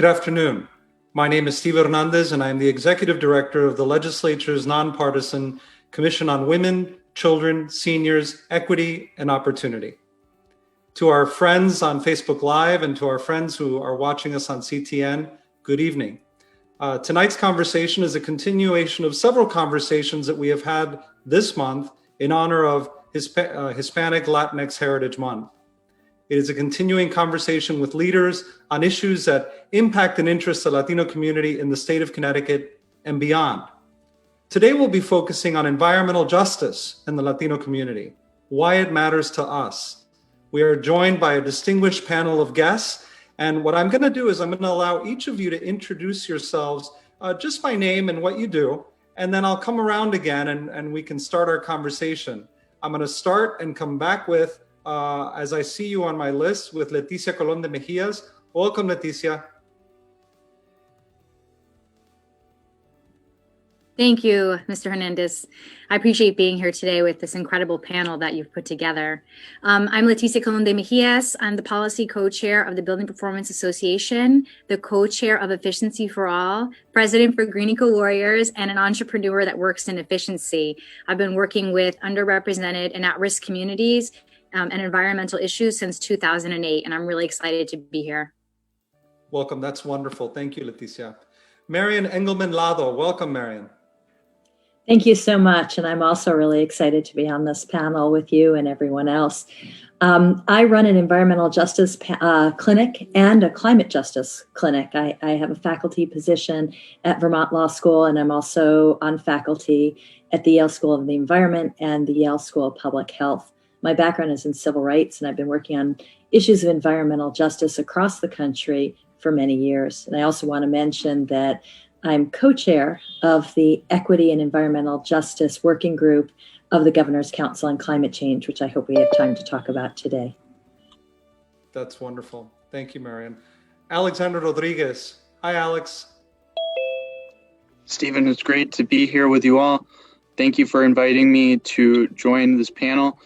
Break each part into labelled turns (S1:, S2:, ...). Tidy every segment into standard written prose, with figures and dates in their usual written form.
S1: afternoon. My name is Steve Hernandez, and I am the Executive Director of the Legislature's Nonpartisan Commission on Women, Children, Seniors, Equity, and Opportunity. To our friends on Facebook Live and to our friends who are watching us on CTN, good evening. Tonight's conversation is a continuation of several conversations that we have had this month in honor of Hispanic Latinx Heritage Month. It is a continuing conversation with leaders on issues that impact and interest the Latino community in the state of Connecticut and beyond. Today, we'll be focusing on environmental justice in the Latino community, why it matters to us. We are joined by a distinguished panel of guests, and what I'm going to do is I'm going to allow each of you to introduce yourselves just by name and what you do, and then I'll come around again and we can start our conversation. I'm going to start and come back with as I see you on my list, with Leticia Colon de Mejias. Welcome, Leticia.
S2: Thank you, Mr. Hernandez. I appreciate being here today with this incredible panel that you've put together. I'm Leticia Colon de Mejias. I'm the policy co-chair of the Building Performance Association, the co-chair of Efficiency for All, president for Green Eco Warriors, and an entrepreneur that works in efficiency. I've been working with underrepresented and at-risk communities and environmental issues since 2008, and I'm really excited to be here.
S1: Welcome, that's wonderful. Thank you, Leticia. Marian Engelman Lado, welcome, Marian.
S3: Thank you so much, and I'm also really excited to be on this panel with you and everyone else. I run an environmental justice clinic and a climate justice clinic. I have a faculty position at Vermont Law School, and I'm also on faculty at the Yale School of the Environment and the Yale School of Public Health. My background is in civil rights, and I've been working on issues of environmental justice across the country for many years. And I also want to mention that I'm co-chair of the Equity and Environmental Justice Working Group of the Governor's Council on Climate Change, which I hope we have time to talk about today.
S1: That's wonderful. Thank you, Marian. Alexander Rodriguez. Hi, Alex.
S4: Stephen, it's great to be here with you all. Thank you for inviting me to join this panel.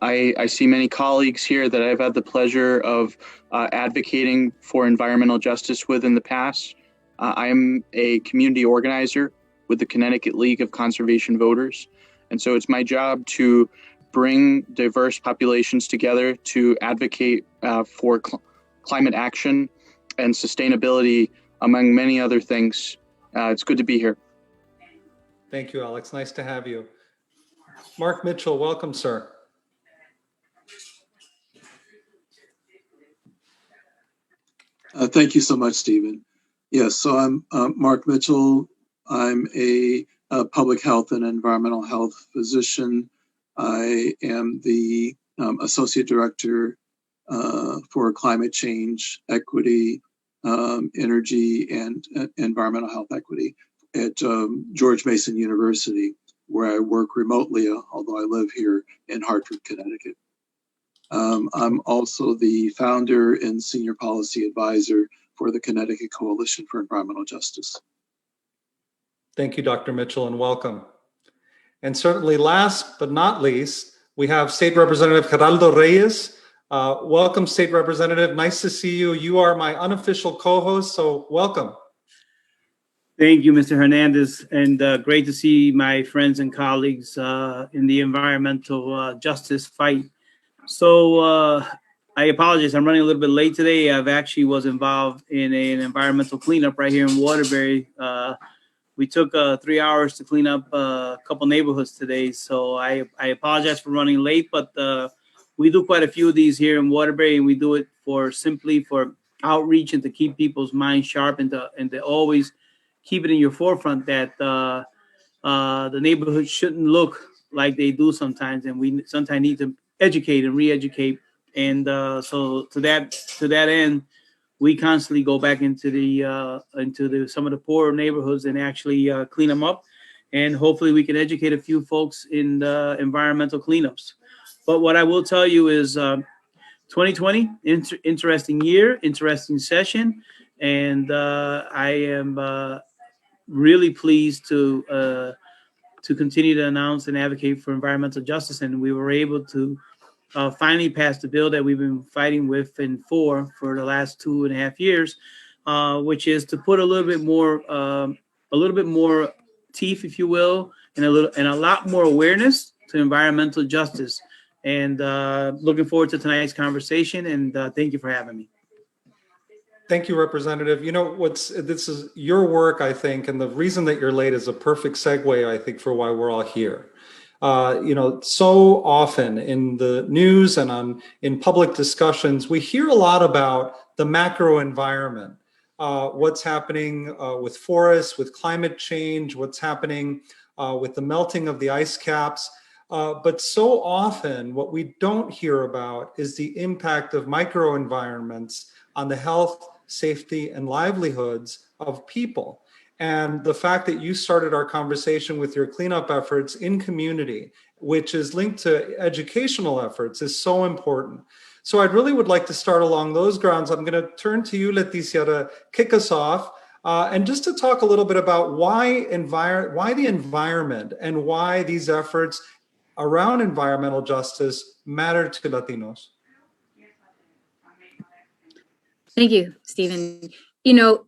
S4: I see many colleagues here that I've had the pleasure of advocating for environmental justice with in the past. I'm a community organizer with the Connecticut League of Conservation Voters. And so it's my job to bring diverse populations together to advocate for climate action and sustainability, among many other things. It's good to be here.
S1: Thank you, Alex. Nice to have you. Mark Mitchell, welcome, sir.
S5: Thank you so much, Stephen. Yes, so I'm Mark Mitchell. I'm a public health and environmental health physician. I am the associate director for climate change, equity, energy, and environmental health equity at George Mason University, where I work remotely, although I live here in Hartford, Connecticut. I'm also the founder and senior policy advisor for the Connecticut Coalition for Environmental Justice.
S1: Thank you, Dr. Mitchell, and welcome. And certainly last but not least, we have State Representative Geraldo Reyes. Welcome, State Representative. Nice to see you. You are my unofficial co-host, so welcome.
S6: Thank you, Mr. Hernandez, and great to see my friends and colleagues in the environmental justice fight. So I apologize, I'm running a little bit late today. I've actually was involved in an environmental cleanup right here in Waterbury. We took 3 hours to clean up a couple neighborhoods today, so I apologize for running late, but we do quite a few of these here in Waterbury, and we do it simply for outreach and to keep people's minds sharp and to always keep it in your forefront that the neighborhood shouldn't look like they do sometimes, and we sometimes need to educate and re-educate. And so to that end, we constantly go back into some of the poorer neighborhoods and actually clean them up, and hopefully we can educate a few folks in environmental cleanups. But what I will tell you is 2020, interesting year, interesting session, and I am really pleased to continue to announce and advocate for environmental justice, and we were able to finally pass the bill that we've been fighting with and for the last 2.5 years, which is to put a little bit more teeth, if you will, and a lot more awareness to environmental justice. And looking forward to tonight's conversation. And thank you for having me.
S1: Thank you, Representative. You know, this is your work, I think, and the reason that you're late is a perfect segue, I think, for why we're all here. You know, so often in the news and in public discussions, we hear a lot about the macro environment, what's happening with forests, with climate change, what's happening with the melting of the ice caps. But so often what we don't hear about is the impact of microenvironments on the health, safety, and livelihoods of people. And the fact that you started our conversation with your cleanup efforts in community, which is linked to educational efforts, is so important. So I really would like to start along those grounds. I'm going to turn to you, Leticia, to kick us off. And just to talk a little bit about why the environment and why these efforts around environmental justice matter to Latinos.
S2: Thank you, Stephen. You know,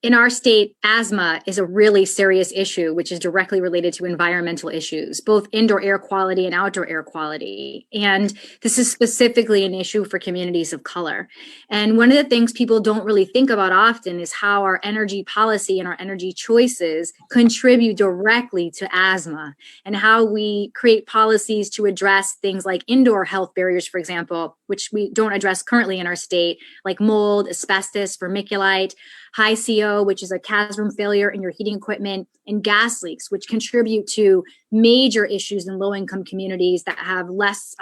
S2: in our state, asthma is a really serious issue, which is directly related to environmental issues, both indoor air quality and outdoor air quality. And this is specifically an issue for communities of color. And one of the things people don't really think about often is how our energy policy and our energy choices contribute directly to asthma, and how we create policies to address things like indoor health barriers, for example, which we don't address currently in our state, like mold, asbestos, vermiculite, high CO, which is a gas room failure in your heating equipment, and gas leaks, which contribute to major issues in low-income communities that have less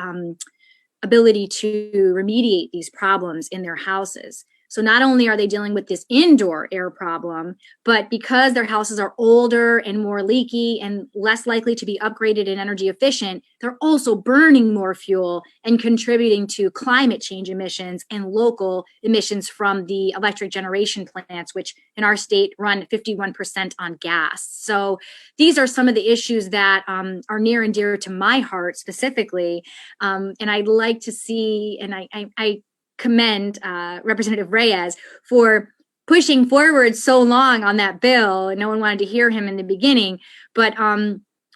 S2: ability to remediate these problems in their houses. So not only are they dealing with this indoor air problem, but because their houses are older and more leaky and less likely to be upgraded and energy efficient, they're also burning more fuel and contributing to climate change emissions and local emissions from the electric generation plants, which in our state run 51% on gas. So these are some of the issues that are near and dear to my heart specifically. And I'd like to see, and I commend Representative Reyes for pushing forward so long on that bill. And no one wanted to hear him in the beginning, but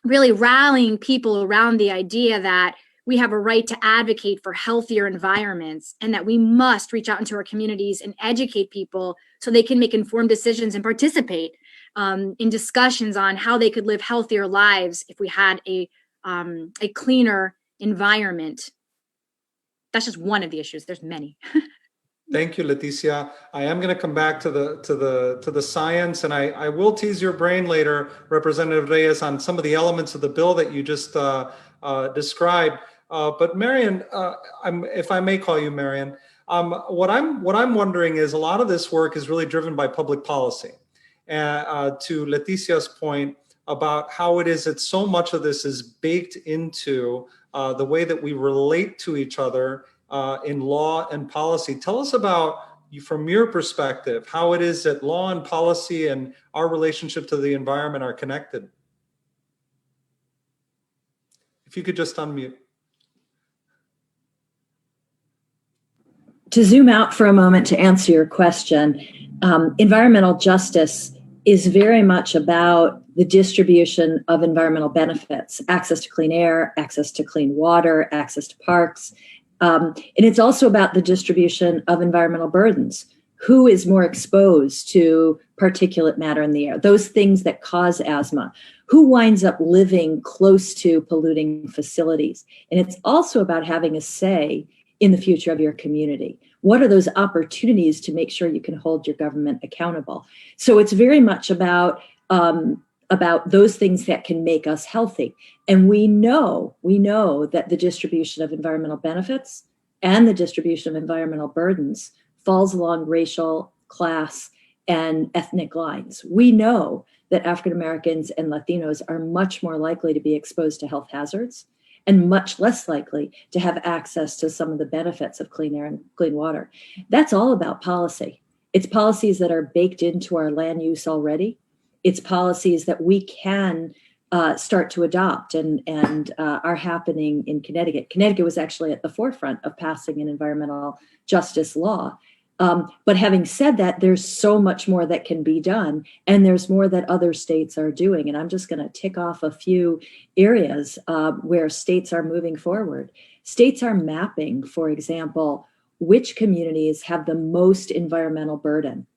S2: really rallying people around the idea that we have a right to advocate for healthier environments, and that we must reach out into our communities and educate people so they can make informed decisions and participate in discussions on how they could live healthier lives if we had a cleaner environment. That's just one of the issues. There's many.
S1: Thank you, Leticia. I am going to come back to the science, and I will tease your brain later, Representative Reyes, on some of the elements of the bill that you just described. But Marian, if I may call you Marian, what I'm wondering is a lot of this work is really driven by public policy. To Leticia's point about how it is that so much of this is baked into the way that we relate to each other in law and policy. Tell us about, from your perspective, how it is that law and policy and our relationship to the environment are connected. If you could just unmute.
S3: To zoom out for a moment to answer your question, environmental justice is very much about the distribution of environmental benefits, access to clean air, access to clean water, access to parks. And it's also about the distribution of environmental burdens. Who is more exposed to particulate matter in the air? Those things that cause asthma. Who winds up living close to polluting facilities? And it's also about having a say in the future of your community. What are those opportunities to make sure you can hold your government accountable? So it's very much about those things that can make us healthy. And we know that the distribution of environmental benefits and the distribution of environmental burdens falls along racial, class, and ethnic lines. We know that African Americans and Latinos are much more likely to be exposed to health hazards and much less likely to have access to some of the benefits of clean air and clean water. That's all about policy. It's policies that are baked into our land use already. It's policies that we can start to adopt and are happening in Connecticut. Connecticut was actually at the forefront of passing an environmental justice law But having said that, there's so much more that can be done, and there's more that other states are doing. And I'm just going to tick off a few areas where states are moving forward. States are mapping, for example, which communities have the most environmental burden,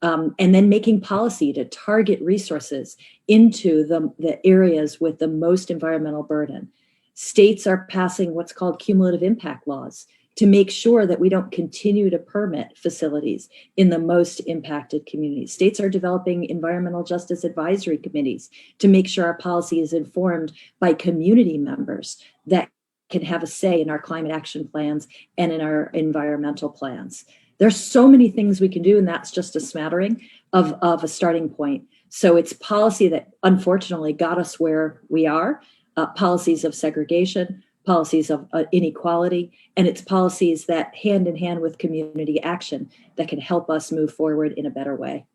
S3: and then making policy to target resources into the areas with the most environmental burden. States are passing what's called cumulative impact laws to make sure that we don't continue to permit facilities in the most impacted communities. States are developing environmental justice advisory committees to make sure our policy is informed by community members that can have a say in our climate action plans and in our environmental plans. There's so many things we can do, and that's just a smattering of a starting point. So it's policy that unfortunately got us where we are, policies of segregation, policies of inequality, and it's policies that hand in hand with community action that can help us move forward in a better way.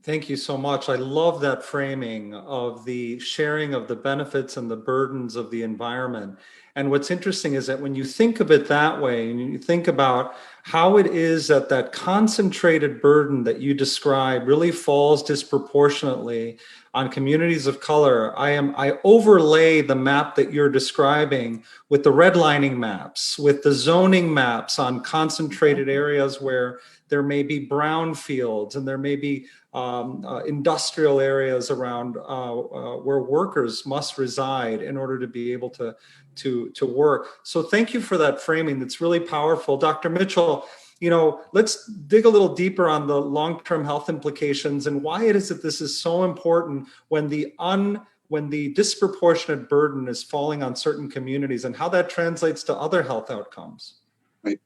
S1: Thank you so much. I love that framing of the sharing of the benefits and the burdens of the environment. And what's interesting is that when you think of it that way, and you think about how it is that that concentrated burden that you describe really falls disproportionately on communities of color, I overlay the map that you're describing with the redlining maps, with the zoning maps on concentrated areas where there may be brownfields and there may be industrial areas around where workers must reside in order to be able to work. So thank you for that framing. That's really powerful. Dr. Mitchell, let's dig a little deeper on the long-term health implications and why it is that this is so important when the disproportionate burden is falling on certain communities and how that translates to other health outcomes.
S5: Right.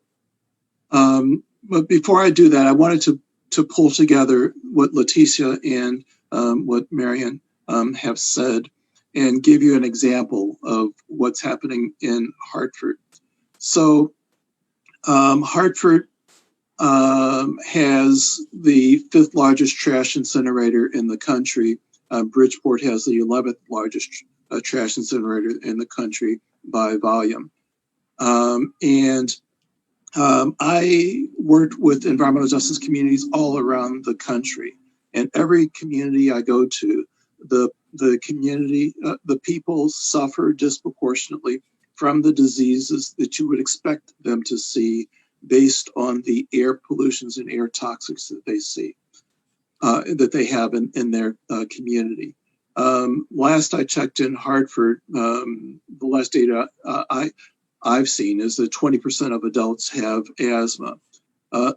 S5: But before I do that, I wanted to pull together what Leticia and what Marian have said and give you an example of what's happening in Hartford. So Hartford has the 5th largest trash incinerator in the country. Bridgeport has the 11th largest trash incinerator in the country by volume. I worked with environmental justice communities all around the country, and every community I go to, the community, the people suffer disproportionately from the diseases that you would expect them to see based on the air pollutions and air toxics that they see, that they have in their community. Last I checked in Hartford, the last data I've seen is that 20% of adults have asthma.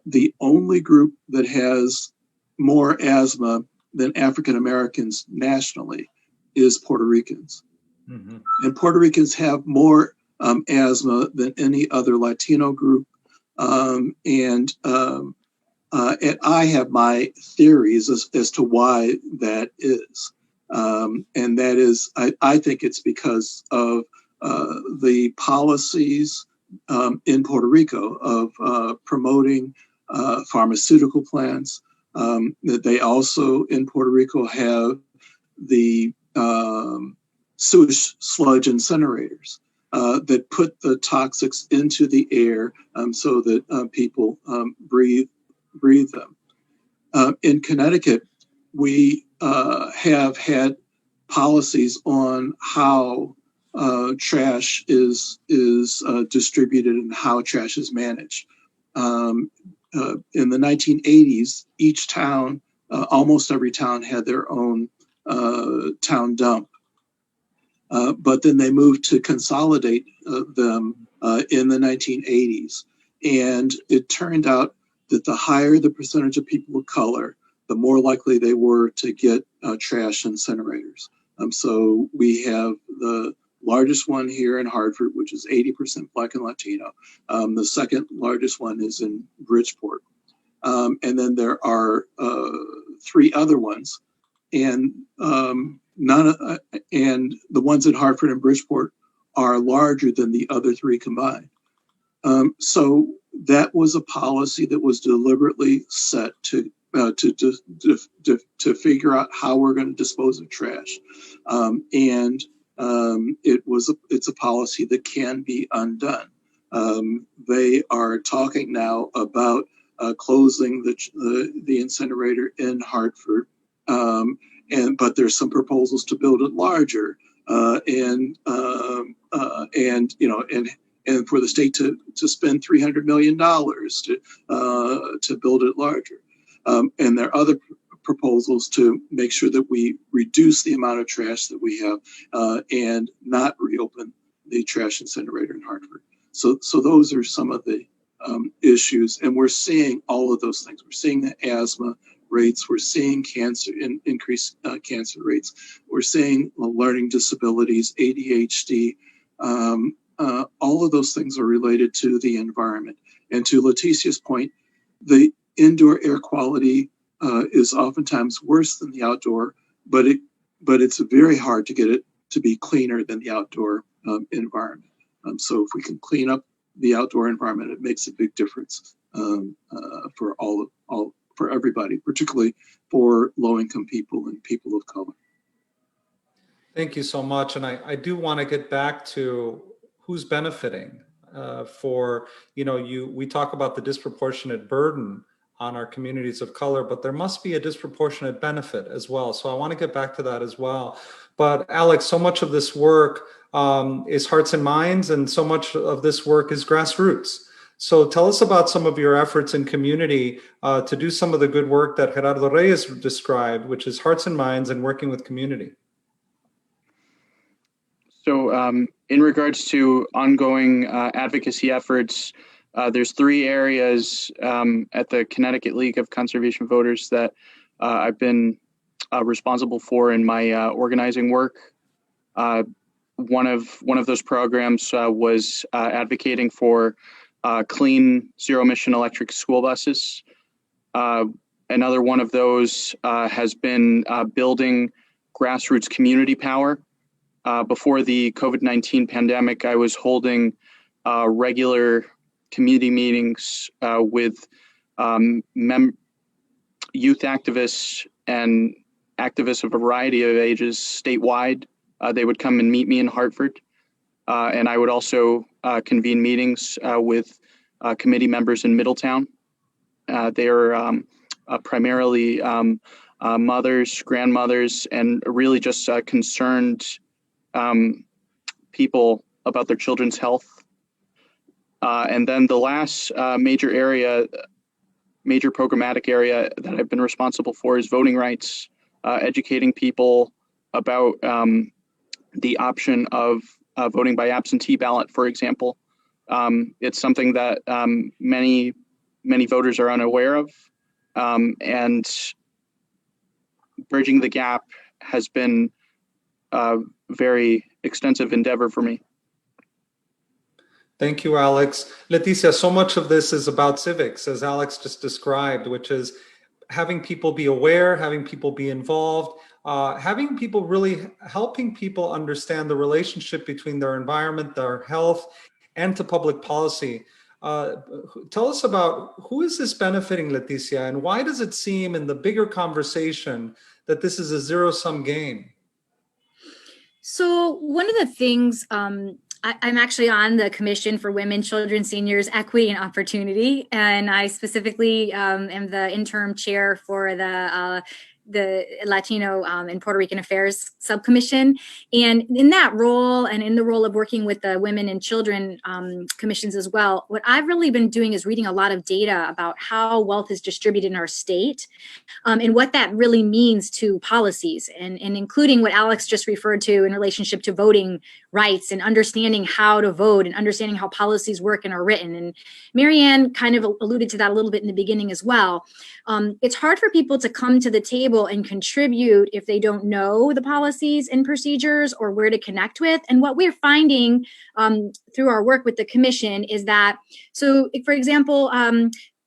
S5: The only group that has more asthma than African Americans nationally is Puerto Ricans. Mm-hmm. And Puerto Ricans have more asthma than any other Latino group. And I have my theories as to why that is. And that is, I think it's because of the policies in Puerto Rico of promoting pharmaceutical plants. That they also in Puerto Rico have the sewage sludge incinerators that put the toxics into the air so that people breathe them. In Connecticut, we have had policies on how trash is distributed and how trash is managed. In the 1980s, each town, almost every town had their own town dump. But then they moved to consolidate them in the 1980s. And it turned out that the higher the percentage of people of color, the more likely they were to get trash incinerators. So we have the largest one here in Hartford, which is 80% Black and Latino. The second largest one is in Bridgeport. And then there are 3 other ones. And and the ones in Hartford and Bridgeport are larger than the other 3 combined. So that was a policy that was deliberately set to figure out how we're going to dispose of trash. It's a policy that can be undone. They are talking now about closing the incinerator in Hartford, but there's some proposals to build it larger, and for the state to spend $300 million to build it larger, and there are other proposals to make sure that we reduce the amount of trash that we have and not reopen the trash incinerator in Hartford. So those are some of the issues, and we're seeing all of those things. We're seeing the asthma rates, we're seeing increased cancer rates, we're seeing learning disabilities, ADHD. All of those things are related to the environment. And to Leticia's point, the indoor air quality is oftentimes worse than the outdoor, but it's very hard to get it to be cleaner than the outdoor environment. So if we can clean up the outdoor environment, it makes a big difference for everybody, particularly for low-income people and people of color.
S1: Thank you so much. And I do want to get back to who's benefiting we talk about the disproportionate burden on our communities of color, but there must be a disproportionate benefit as well. So I want to get back to that as well. But Alex, so much of this work is hearts and minds, and so much of this work is grassroots. So tell us about some of your efforts in community to do some of the good work that Geraldo Reyes described, which is hearts and minds and working with community.
S4: So in regards to ongoing advocacy efforts, there's 3 areas at the Connecticut League of Conservation Voters that I've been responsible for in my organizing work. One of those programs was advocating for clean zero-emission electric school buses. Another one of those has been building grassroots community power. Before the COVID-19 pandemic, I was holding regular community meetings with youth activists and activists of a variety of ages statewide. They would come and meet me in Hartford. And I would also convene meetings with committee members in Middletown. They are primarily mothers, grandmothers, and really just concerned people about their children's health. And then the last major programmatic area that I've been responsible for is voting rights, educating people about the option of voting by absentee ballot, for example. It's something that many voters are unaware of, and bridging the gap has been a very extensive endeavor for me.
S1: Thank you, Alex. Leticia, so much of this is about civics, as Alex just described, which is having people be aware, having people be involved, having people really helping people understand the relationship between their environment, their health, and to public policy. Tell us about who is this benefiting, Leticia, and why does it seem in the bigger conversation that this is a zero-sum game?
S2: So one of the things, I'm actually on the Commission for Women, Children, Seniors, Equity, and Opportunity, and I specifically am the interim chair for the Latino and Puerto Rican Affairs Subcommission. And in that role, and in the role of working with the Women and Children commissions as well, what I've really been doing is reading a lot of data about how wealth is distributed in our state and what that really means to policies, and including what Alex just referred to in relationship to voting rights and understanding how to vote and understanding how policies work and are written. And Marianne kind of alluded to that a little bit in the beginning as well. It's hard for people to come to the table and contribute if they don't know the policies and procedures or where to connect with. And what we're finding through our work with the commission is that, so for example,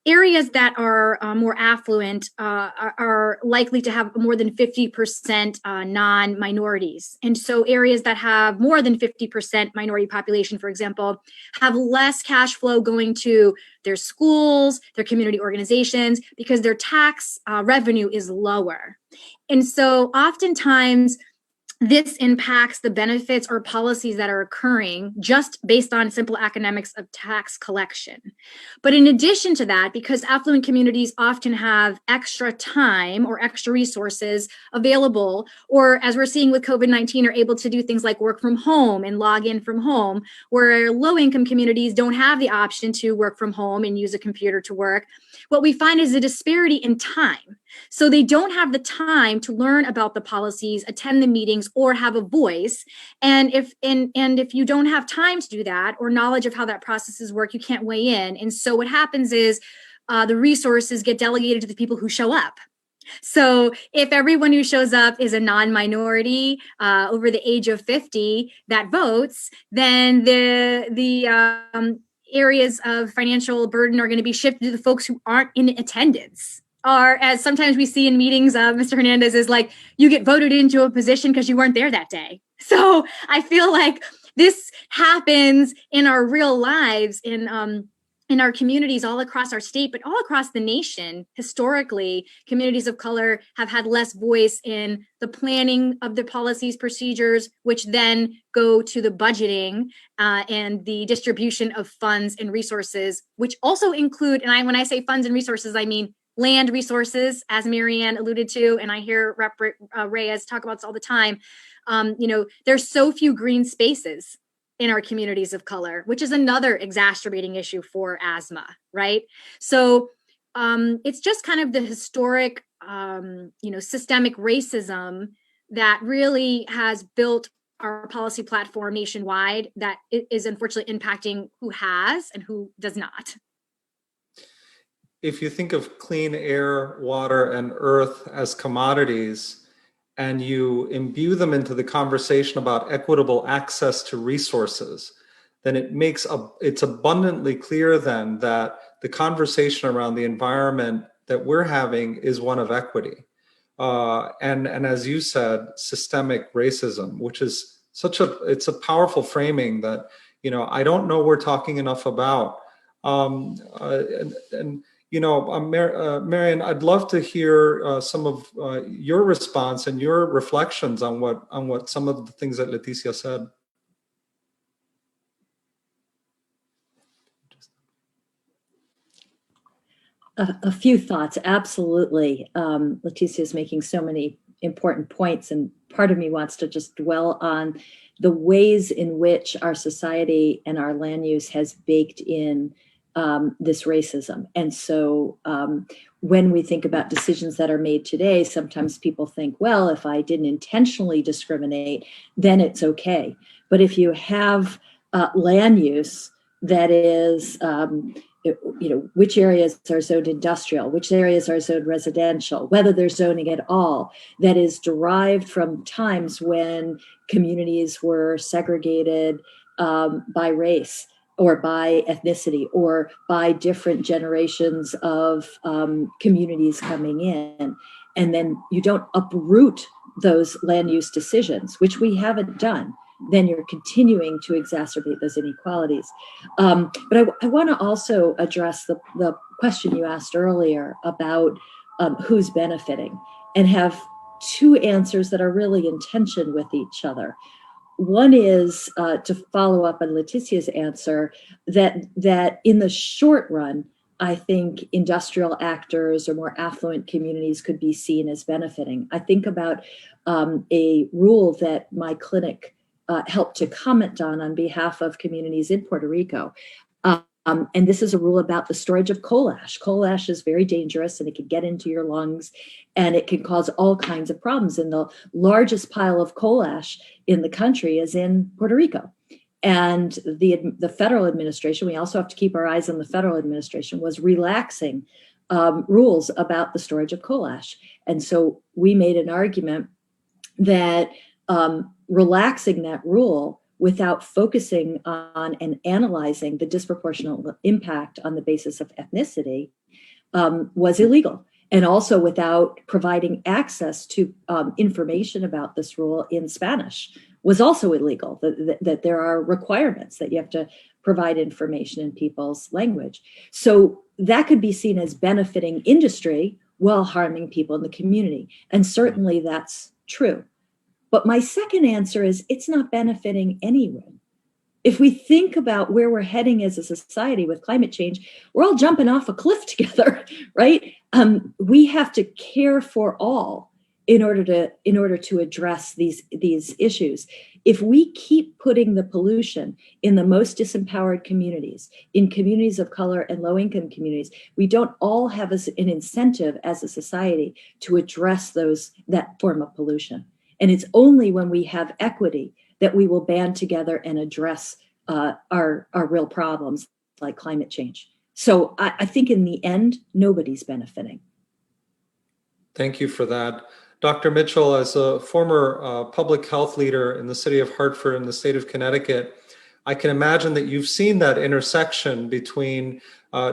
S2: areas that are more affluent are likely to have more than 50% non-minorities. And so areas that have more than 50% minority population, for example, have less cash flow going to their schools, their community organizations, because their tax revenue is lower. And so oftentimes this impacts the benefits or policies that are occurring just based on simple academics of tax collection. But in addition to that, because affluent communities often have extra time or extra resources available, or as we're seeing with COVID-19, are able to do things like work from home and log in from home, where low-income communities don't have the option to work from home and use a computer to work, what we find is a disparity in time. So they don't have the time to learn about the policies, attend the meetings, or have a voice. And if you don't have time to do that or knowledge of how that processes work, you can't weigh in. And so what happens is the resources get delegated to the people who show up. So if everyone who shows up is a non-minority over the age of 50 that votes, then the areas of financial burden are going to be shifted to the folks who aren't in attendance. Or as sometimes we see in meetings, Mr. Hernandez, is like, you get voted into a position because you weren't there that day. So I feel like this happens in our real lives in our communities all across our state, but all across the nation. Historically, communities of color have had less voice in the planning of the policies, procedures, which then go to the budgeting and the distribution of funds and resources, which also include, and when I say funds and resources, I mean land resources, as Marianne alluded to, and I hear Rep. Reyes talk about this all the time. There's so few green spaces in our communities of color, which is another exacerbating issue for asthma, right? So it's just kind of the historic, systemic racism that really has built our policy platform nationwide that is unfortunately impacting who has and who does not.
S1: If you think of clean air, water, and earth as commodities, and you imbue them into the conversation about equitable access to resources, then it's abundantly clear then that the conversation around the environment that we're having is one of equity. And as you said, systemic racism, which is it's a powerful framing that, I don't know we're talking enough about. Marian, I'd love to hear some of your response and your reflections on what some of the things that Leticia said.
S3: A few thoughts, absolutely. Leticia is making so many important points, and part of me wants to just dwell on the ways in which our society and our land use has baked in this racism. And so when we think about decisions that are made today, sometimes people think, well, if I didn't intentionally discriminate, then it's okay. But if you have land use that is, which areas are zoned industrial, which areas are zoned residential, whether they're zoning at all, that is derived from times when communities were segregated by race, or by ethnicity, or by different generations of communities coming in. And then you don't uproot those land use decisions, which we haven't done, then you're continuing to exacerbate those inequalities. But I want to also address the question you asked earlier about who's benefiting, and have two answers that are really in tension with each other. One is to follow up on Leticia's answer that in the short run, I think industrial actors or more affluent communities could be seen as benefiting. I think about a rule that my clinic helped to comment on behalf of communities in Puerto Rico. And this is a rule about the storage of coal ash. Coal ash is very dangerous, and it can get into your lungs, and it can cause all kinds of problems. And the largest pile of coal ash in the country is in Puerto Rico. And the federal administration, we also have to keep our eyes on the federal administration, was relaxing rules about the storage of coal ash. And so we made an argument that relaxing that rule without focusing on and analyzing the disproportionate impact on the basis of ethnicity was illegal. And also without providing access to information about this rule in Spanish was also illegal, that there are requirements that you have to provide information in people's language. So that could be seen as benefiting industry while harming people in the community. And certainly that's true. But my second answer is it's not benefiting anyone. If we think about where we're heading as a society with climate change, we're all jumping off a cliff together, right? We have to care for all in order to address these issues. If we keep putting the pollution in the most disempowered communities, in communities of color and low-income communities, we don't all have an incentive as a society to address that form of pollution. And it's only when we have equity that we will band together and address our real problems like climate change. So I think in the end, nobody's benefiting.
S1: Thank you for that. Dr. Mitchell, as a former public health leader in the city of Hartford and the state of Connecticut, I can imagine that you've seen that intersection between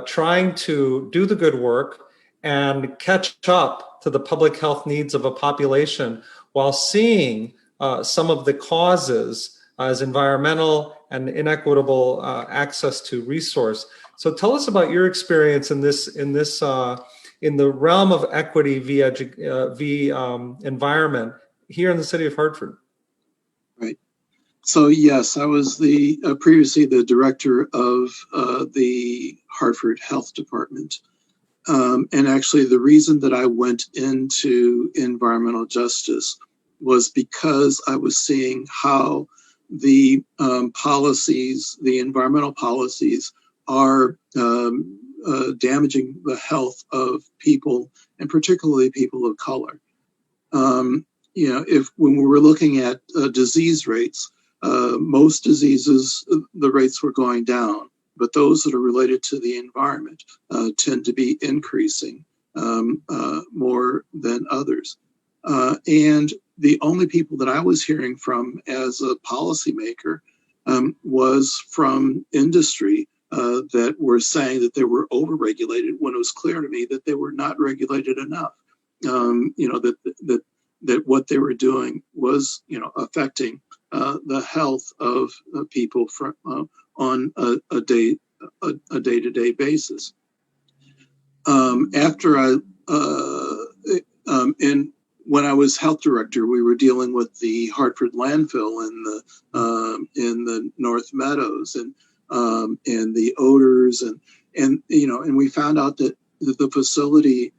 S1: trying to do the good work and catch up to the public health needs of a population while seeing some of the causes as environmental and inequitable access to resource. So tell us about your experience in the realm of equity via environment here in the city of Hartford.
S5: Right. So yes, I was previously the director of the Hartford Health Department. And actually the reason that I went into environmental justice was because I was seeing how the policies, the environmental policies, are damaging the health of people, and particularly people of color. When we were looking at disease rates, most diseases, the rates were going down, but those that are related to the environment tend to be increasing more than others. And the only people that I was hearing from as a policymaker was from industry that were saying that they were overregulated when it was clear to me that they were not regulated enough. That what they were doing was, affecting the health of people on a day-to-day basis. When I was health director, we were dealing with the Hartford landfill in the North Meadows and the odors and we found out that the facility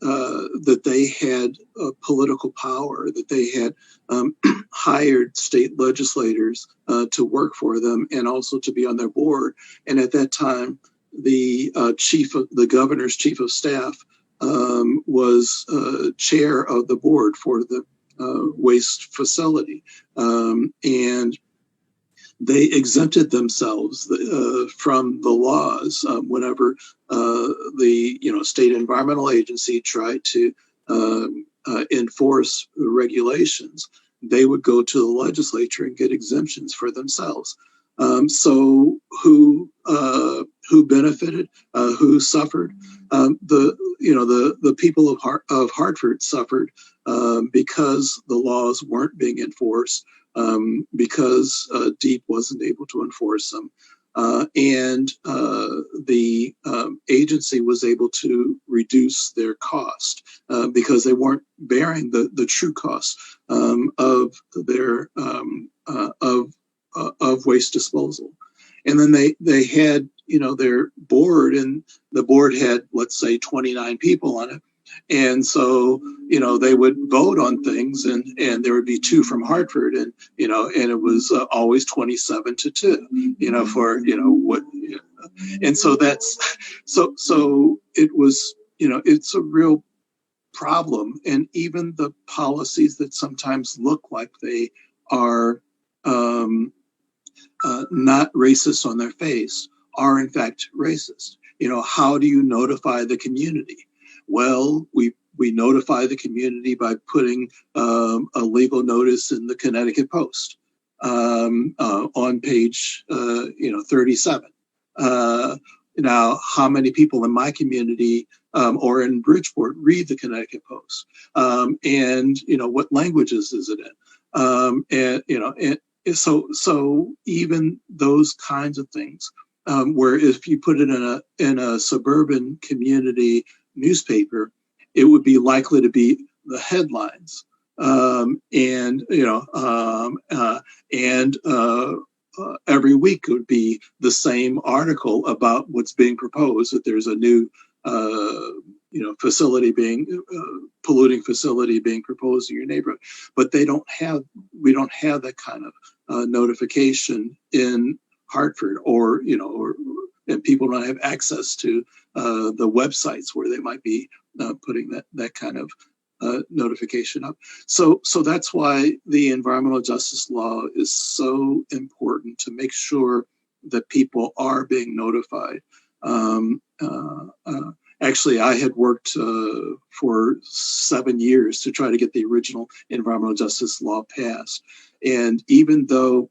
S5: that they had political power, that they had hired state legislators to work for them and also to be on their board. And at that time, the governor's chief of staff was chair of the board for the waste facility. And they exempted themselves from the laws whenever the state environmental agency tried to enforce the regulations. They would go to the legislature and get exemptions for themselves. So who benefited? Who suffered? The people of Hartford suffered because the laws weren't being enforced. Because DEEP wasn't able to enforce them. And the agency was able to reduce their cost because they weren't bearing the true cost of their of waste disposal. And then they had their board, and the board had, let's say, 29 people on it. And so, they would vote on things and there would be 2 from Hartford and it was always 27-2, for, and so that's, so it was, it's a real problem. And even the policies that sometimes look like they are not racist on their face are in fact racist. How do you notify the community? Well, we notify the community by putting a legal notice in the Connecticut Post on page 37. Now, how many people in my community or in Bridgeport read the Connecticut Post? And what languages is it in? And so even those kinds of things, where if you put it in a suburban community newspaper, it would be likely to be the headlines. and every week it would be the same article about what's being proposed, that there's a new facility being polluting facility being proposed in your neighborhood. But we don't have that kind of notification in Hartford, and people don't have access to the websites where they might be putting that kind of notification up. So that's why the environmental justice law is so important, to make sure that people are being notified. Actually, I had worked for 7 years to try to get the original environmental justice law passed. And even though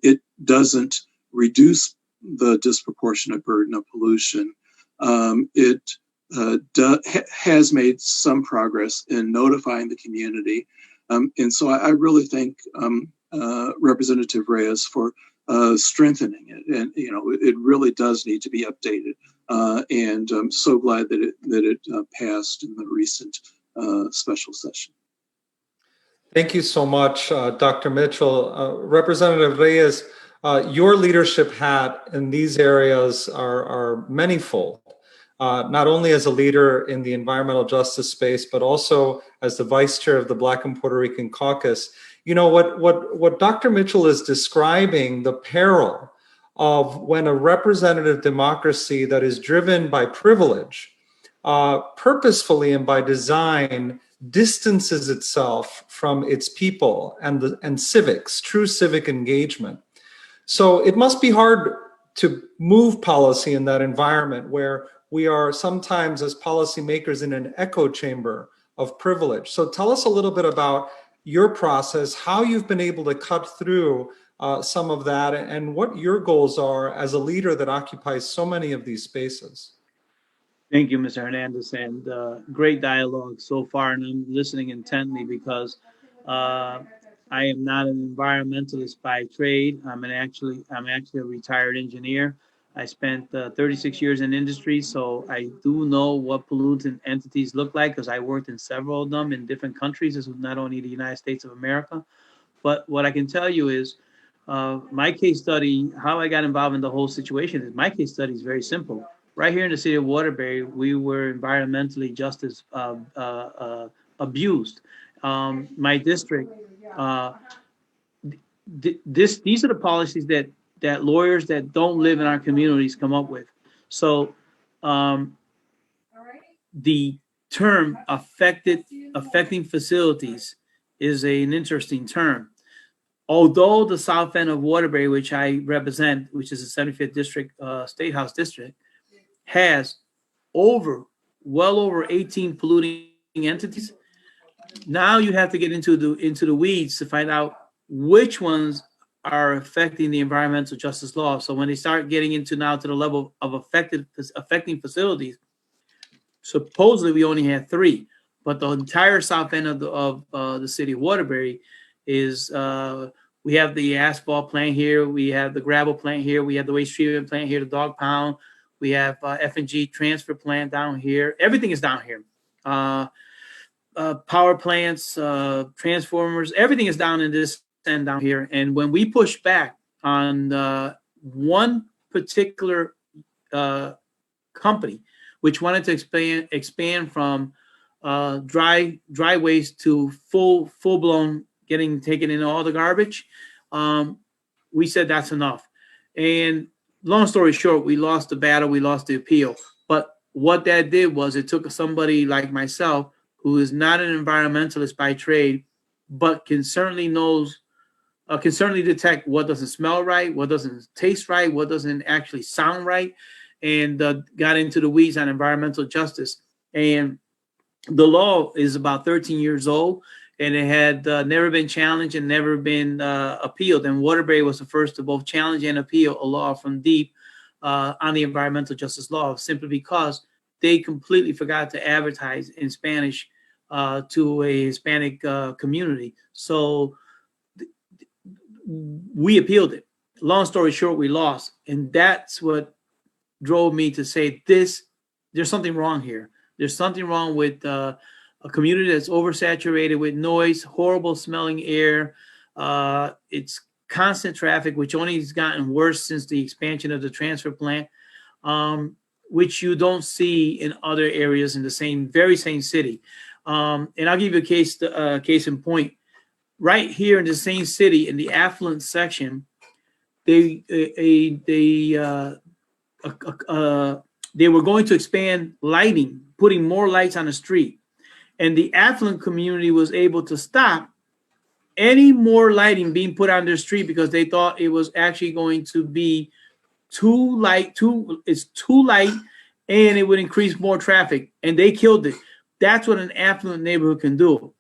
S5: it doesn't reduce the disproportionate burden of pollution, it has made some progress in notifying the community. And so I really thank Representative Reyes for strengthening it. And, it really does need to be updated. And I'm so glad that it passed in the recent special session.
S1: Thank you so much, Dr. Mitchell. Representative Reyes, your leadership hat in these areas are manyfold. Not only as a leader in the environmental justice space, but also as the vice chair of the Black and Puerto Rican Caucus. What Dr. Mitchell is describing, the peril of when a representative democracy that is driven by privilege, purposefully and by design, distances itself from its people and civics, true civic engagement. So it must be hard to move policy in that environment where we are sometimes, as policymakers, in an echo chamber of privilege. So tell us a little bit about your process, how you've been able to cut through some of that, and what your goals are as a leader that occupies so many of these spaces.
S6: Thank you, Mr. Hernandez, and great dialogue so far. And I'm listening intently because I am not an environmentalist by trade. I'm actually a retired engineer. I spent 36 years in industry, so I do know what pollutant entities look like because I worked in several of them in different countries. This was not only the United States of America. But what I can tell you is my case study, how I got involved in the whole situation is my case study is very simple. Right here in the city of Waterbury, we were environmentally justice abused. My district, these are the policies that lawyers that don't live in our communities come up with. So the term affecting facilities is an interesting term. Although the south end of Waterbury, which I represent, which is the 75th District State House District, has well over 18 polluting entities. Now you have to get into the weeds to find out which ones are affecting the environmental justice law. So when they start getting into now to the level of affecting facilities, supposedly we only had 3, but the entire south end of the city of Waterbury is we have the asphalt plant here, we have the gravel plant here, we have the waste treatment plant here, the dog pound, we have F&G transfer plant down here. Everything is down here. Power plants, transformers, everything is down in this end down here. And when we push back on one particular company, which wanted to expand from dry waste to full blown taken in all the garbage, we said that's enough. And long story short, we lost the battle, we lost the appeal. But what that did was it took somebody like myself, who is not an environmentalist by trade, but can certainly detect what doesn't smell right, what doesn't taste right, what doesn't actually sound right, and got into the weeds on environmental justice. And the law is about 13 years old, and it had never been challenged and never been appealed. And Waterbury was the first to both challenge and appeal a law from deep on the environmental justice law, simply because they completely forgot to advertise in Spanish to a Hispanic community. So we appealed it. Long story short, we lost. And that's what drove me to say there's something wrong here. There's something wrong with a community that's oversaturated with noise, horrible smelling air. It's constant traffic, which only has gotten worse since the expansion of the transfer plant, which you don't see in other areas in the very same city. And I'll give you a case in point. Right here in the same city, in the affluent section, they were going to expand lighting, putting more lights on the street. And the affluent community was able to stop any more lighting being put on their street because they thought it was actually going to be too light, and it would increase more traffic. And they killed it. That's what an affluent neighborhood can do.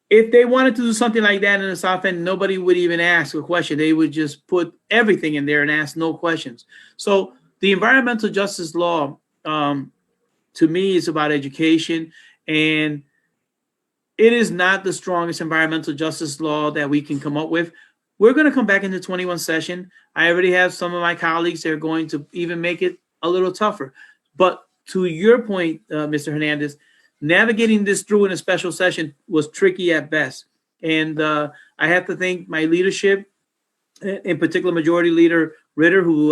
S6: If they wanted to do something like that in the South End, nobody would even ask a question. They would just put everything in there and ask no questions. So the environmental justice law, to me, is about education, and it is not the strongest environmental justice law that we can come up with. We're going to come back into 21 session. I already have some of my colleagues that are going to even make it a little tougher. But to your point, Mr. Hernandez, navigating this through in a special session was tricky at best. And I have to thank my leadership, in particular Majority Leader Ritter, who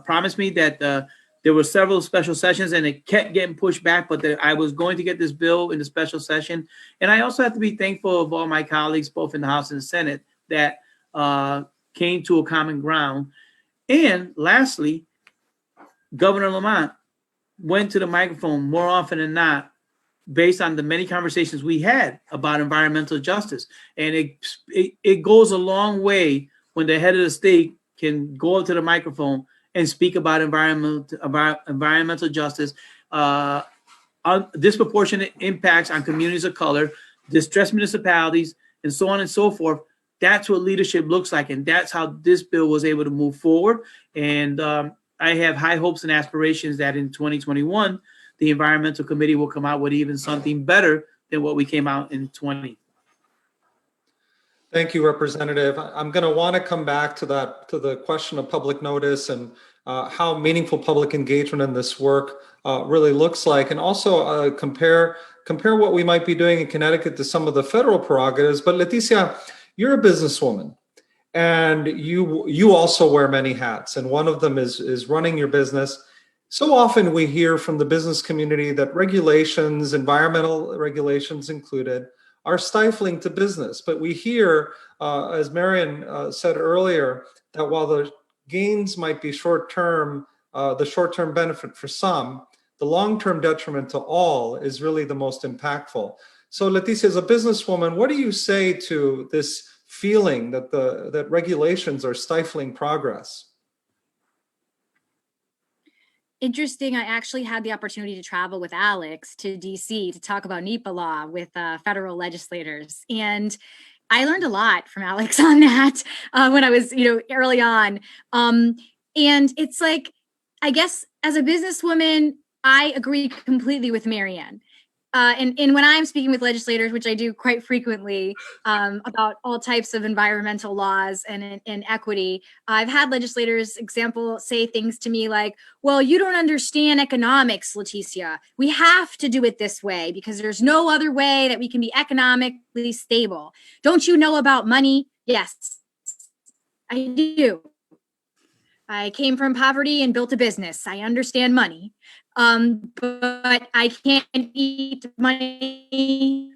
S6: promised me that there were several special sessions and it kept getting pushed back, but that I was going to get this bill in the special session. And I also have to be thankful of all my colleagues, both in the House and the Senate, that came to a common ground. And lastly, Governor Lamont went to the microphone more often than not, based on the many conversations we had about environmental justice. And it goes a long way when the head of the state can go up to the microphone and speak about environmental justice, disproportionate impacts on communities of color, distressed municipalities, and so on and so forth. That's what leadership looks like, and that's how this bill was able to move forward. And I have high hopes and aspirations that in 2021, the Environmental Committee will come out with even something better than what we came out in 20.
S1: Thank you, Representative. I'm going to want to come back to the question of public notice and how meaningful public engagement in this work really looks like, and also compare what we might be doing in Connecticut to some of the federal prerogatives. But Leticia, you're a businesswoman, and you also wear many hats, and one of them is running your business. So often we hear from the business community that regulations, environmental regulations included, are stifling to business. But we hear, as Marion said earlier, that while the gains might be short-term, the short-term benefit for some, the long-term detriment to all is really the most impactful. So Leticia, as a businesswoman, what do you say to this feeling that regulations are stifling progress?
S2: Interesting. I actually had the opportunity to travel with Alex to DC to talk about NEPA law with federal legislators. And I learned a lot from Alex on that when I was, early on. And it's like, I guess as a businesswoman, I agree completely with Marianne. And when I'm speaking with legislators, which I do quite frequently, about all types of environmental laws and equity, I've had legislators, say things to me like, well, you don't understand economics, Leticia. We have to do it this way because there's no other way that we can be economically stable. Don't you know about money? Yes, I do. I came from poverty and built a business. I understand money. But I can't eat money,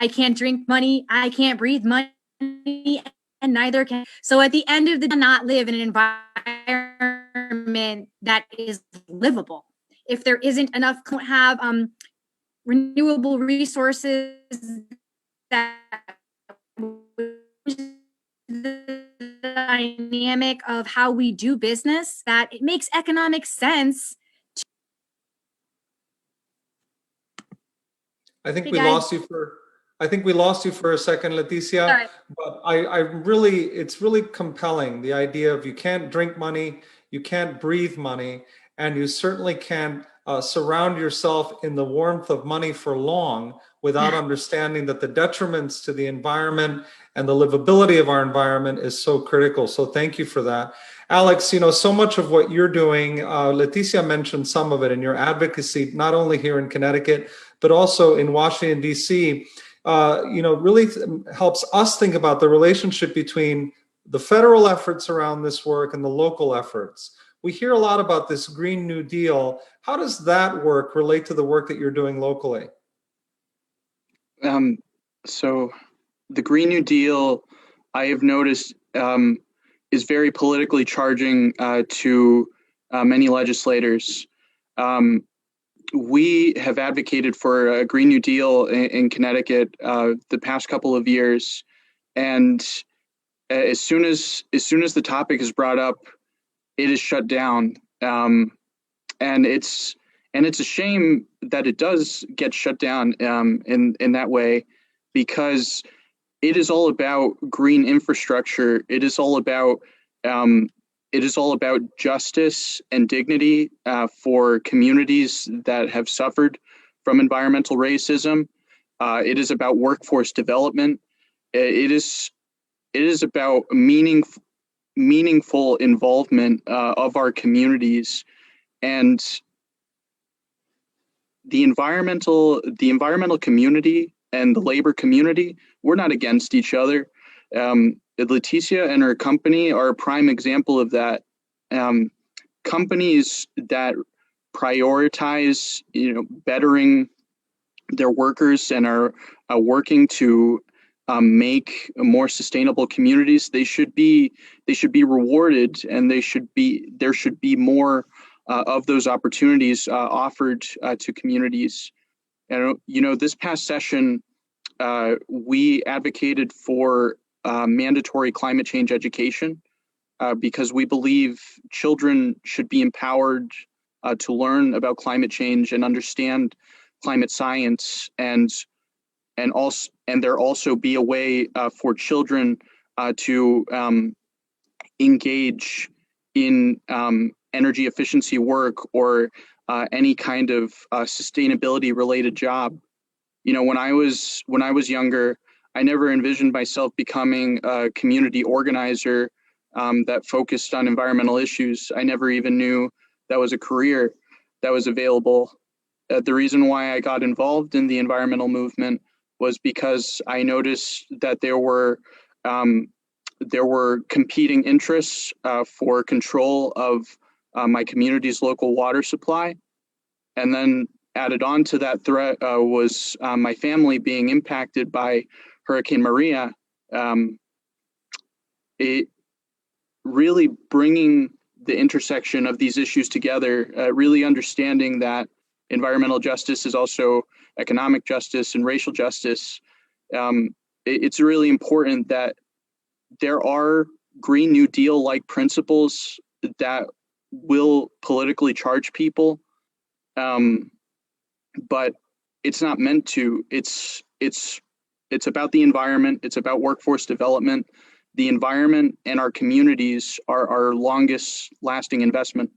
S2: I can't drink money, I can't breathe money, and neither can. So at the end of the day, not live in an environment that is livable. If there isn't enough, have renewable resources that the dynamic of how we do business, that it makes economic sense.
S1: I think we lost you for a second, Leticia.
S2: Sorry.
S1: But it's really compelling, the idea of you can't drink money, you can't breathe money, and you certainly can't surround yourself in the warmth of money for long without understanding that the detriments to the environment and the livability of our environment is so critical. So thank you for that. Alex, so much of what you're doing, Leticia mentioned some of it in your advocacy, not only here in Connecticut, but also in Washington, D.C., really helps us think about the relationship between the federal efforts around this work and the local efforts. We hear a lot about this Green New Deal. How does that work relate to the work that you're doing locally?
S4: So the Green New Deal, I have noticed, is very politically charging to many legislators. We have advocated for a Green New Deal in Connecticut the past couple of years, and as soon as the topic is brought up, it is shut down, and it's a shame that it does get shut down in that way, because it is all about green infrastructure. It is all about justice and dignity for communities that have suffered from environmental racism. It is about workforce development. It is about meaningful involvement of our communities, and the environmental community and the labor community. We're not against each other. Leticia and her company are a prime example of that. Companies that prioritize, bettering their workers and are working to make more sustainable communities, they should be rewarded, and there should be more of those opportunities offered to communities. And this past session, we advocated for mandatory climate change education because we believe children should be empowered to learn about climate change and understand climate science, and there also be a way for children to engage in energy efficiency work or any kind of sustainability related job. When I was younger, I never envisioned myself becoming a community organizer that focused on environmental issues. I never even knew that was a career that was available. The reason why I got involved in the environmental movement was because I noticed that there were competing interests for control of my community's local water supply. And then added on to that threat was my family being impacted by Hurricane Maria. It really bringing the intersection of these issues together, really understanding that environmental justice is also economic justice and racial justice. It's really important that there are Green New Deal-like principles that will politically charge people, but it's not meant to. It's about the environment. It's about workforce development. The environment and our communities are our longest lasting investment.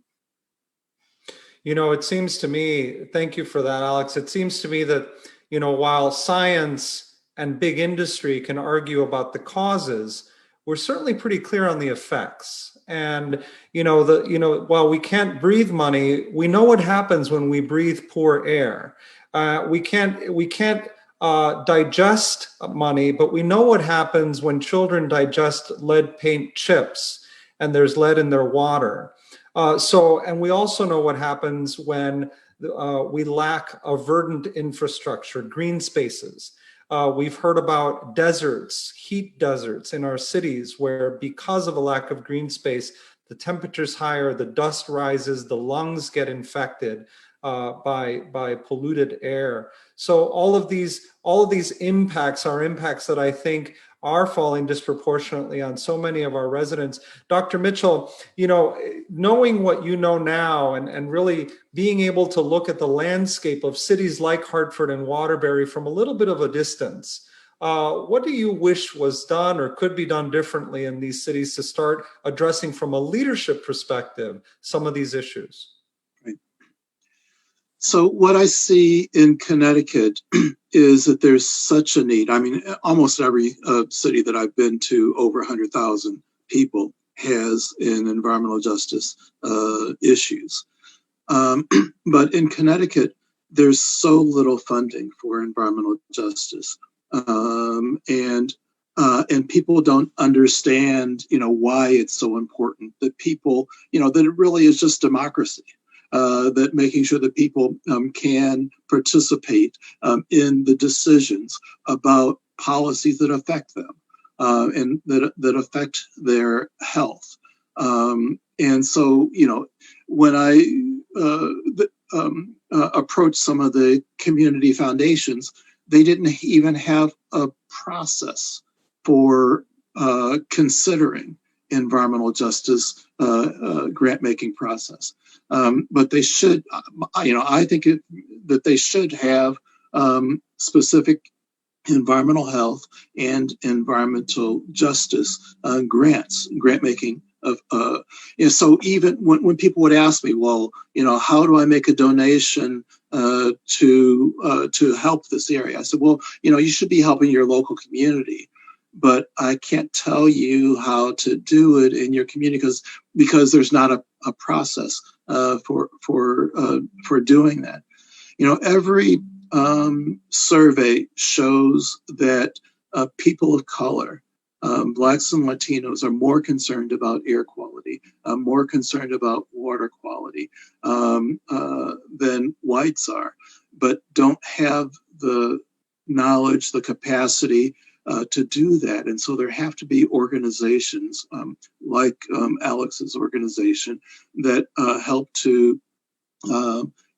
S1: It seems to me, thank you for that, Alex. It seems to me that, while science and big industry can argue about the causes, we're certainly pretty clear on the effects. And, while we can't breathe money, we know what happens when we breathe poor air. We can't digest money, but we know what happens when children digest lead paint chips and there's lead in their water. And we also know what happens when we lack a verdant infrastructure, green spaces. We've heard about deserts, heat deserts in our cities, where because of a lack of green space, the temperature's higher, the dust rises, the lungs get infected by polluted air. So all of these impacts are impacts that I think are falling disproportionately on so many of our residents. Dr. Mitchell, knowing what you know now and really being able to look at the landscape of cities like Hartford and Waterbury from a little bit of a distance, what do you wish was done or could be done differently in these cities to start addressing from a leadership perspective some of these issues?
S5: So what I see in Connecticut is that there's such a need. I mean, almost every city that I've been to, over 100,000 people, has in environmental justice issues. But in Connecticut, there's so little funding for environmental justice, and people don't understand, why it's so important that people, that it really is just democracy. That making sure that people can participate in the decisions about policies that affect them and that affect their health. And so, when I approached some of the community foundations, they didn't even have a process for considering environmental justice grant making process. But they should, I think that they should have specific environmental health and environmental justice grant making. So even when people would ask me, well, how do I make a donation to help this area? I said, well, you should be helping your local community, but I can't tell you how to do it in your community because there's not a process for doing that. Every survey shows that people of color, Blacks and Latinos, are more concerned about air quality, more concerned about water quality than whites are, but don't have the knowledge, the capacity to do that. And so there have to be organizations like Alex's organization that help to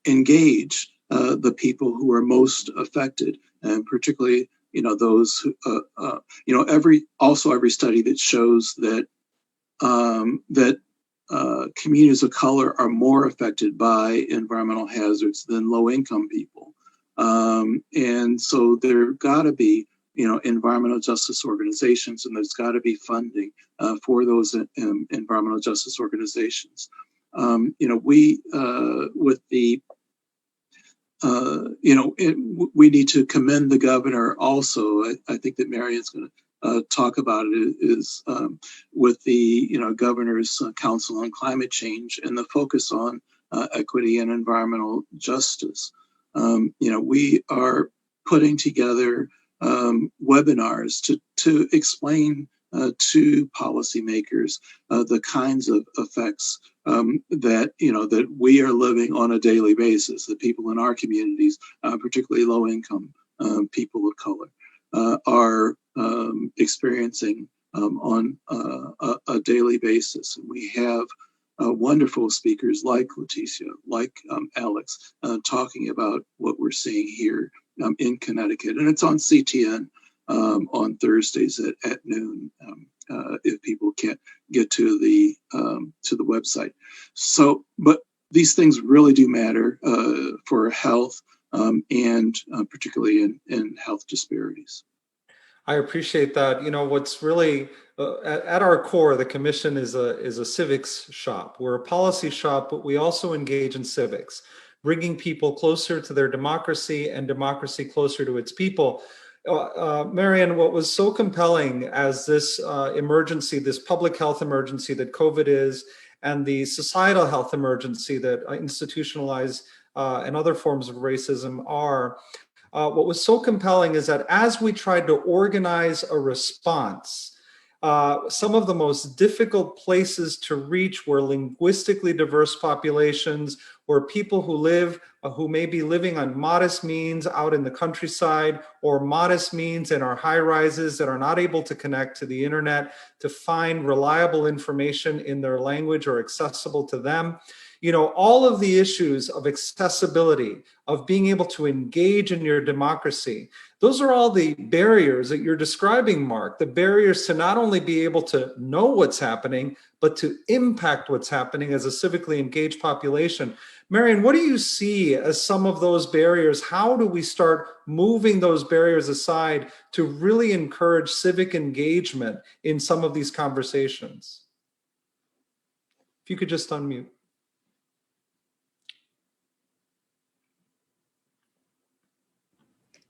S5: engage the people who are most affected, and particularly those who, every study that shows that communities of color are more affected by environmental hazards than low-income people, and so there got to be environmental justice organizations, and there's got to be funding for those environmental justice organizations. We with the we need to commend the governor also. I think that Marion's going to talk about it, is with the Governor's Council on Climate Change and the focus on equity and environmental justice. We are putting together webinars to explain to policymakers the kinds of effects that we are living on a daily basis, that people in our communities, particularly low-income people of color, are experiencing on a daily basis. And we have wonderful speakers like Leticia, like Alex, talking about what we're seeing here in Connecticut. And it's on CTN on Thursdays at noon, if people can't get to the website. So, but these things really do matter for health and particularly in health disparities.
S1: I appreciate that. What's really at our core, the commission is a civics shop. We're a policy shop, but we also engage in civics, bringing people closer to their democracy and democracy closer to its people. Marian, what was so compelling as this emergency, this public health emergency that COVID is, and the societal health emergency that institutionalized and other forms of racism are, what was so compelling is that as we tried to organize a response, some of the most difficult places to reach were linguistically diverse populations, where people who may be living on modest means out in the countryside, or modest means in our high rises that are not able to connect to the internet to find reliable information in their language or accessible to them. All of the issues of accessibility, of being able to engage in your democracy, those are all the barriers that you're describing, Mark, the barriers to not only be able to know what's happening, but to impact what's happening as a civically engaged population. Marian, what do you see as some of those barriers? How do we start moving those barriers aside to really encourage civic engagement in some of these conversations? If you could just unmute.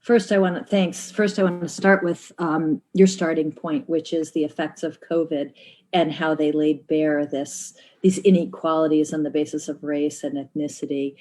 S3: First, I want to start with your starting point, which is the effects of COVID and how they laid bare these inequalities on the basis of race and ethnicity.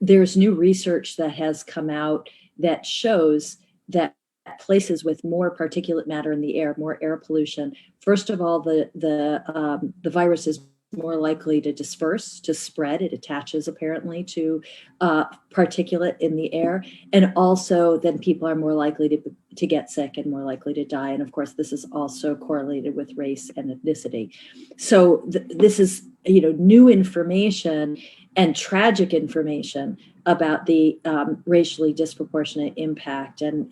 S3: there's new research that has come out that shows that places with more particulate matter in the air, more air pollution, first of all, the virus is more likely to disperse, to spread. It attaches apparently to particulate in the air. And also then people are more likely to get sick and more likely to die. And of course, this is also correlated with race and ethnicity. So this is, new information and tragic information about the racially disproportionate impact and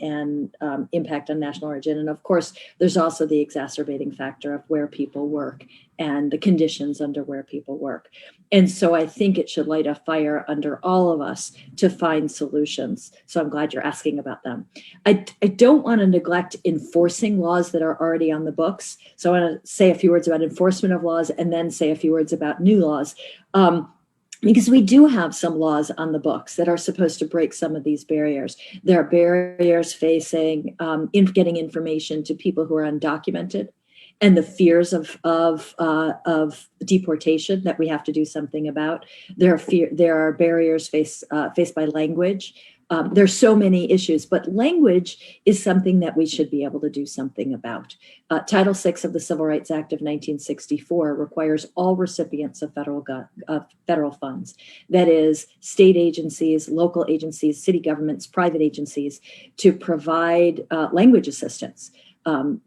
S3: impact on national origin. And of course, there's also the exacerbating factor of where people work and the conditions under where people work. And so I think it should light a fire under all of us to find solutions. So I'm glad you're asking about them. I don't want to neglect enforcing laws that are already on the books. So I want to say a few words about enforcement of laws and then say a few words about new laws. Because we do have some laws on the books that are supposed to break some of these barriers. There are barriers facing getting information to people who are undocumented, and the fears of deportation that we have to do something about. There are barriers faced by language. There's so many issues, but language is something that we should be able to do something about. Title VI of the Civil Rights Act of 1964 requires all recipients of federal funds, that is, state agencies, local agencies, city governments, private agencies, to provide language assistance.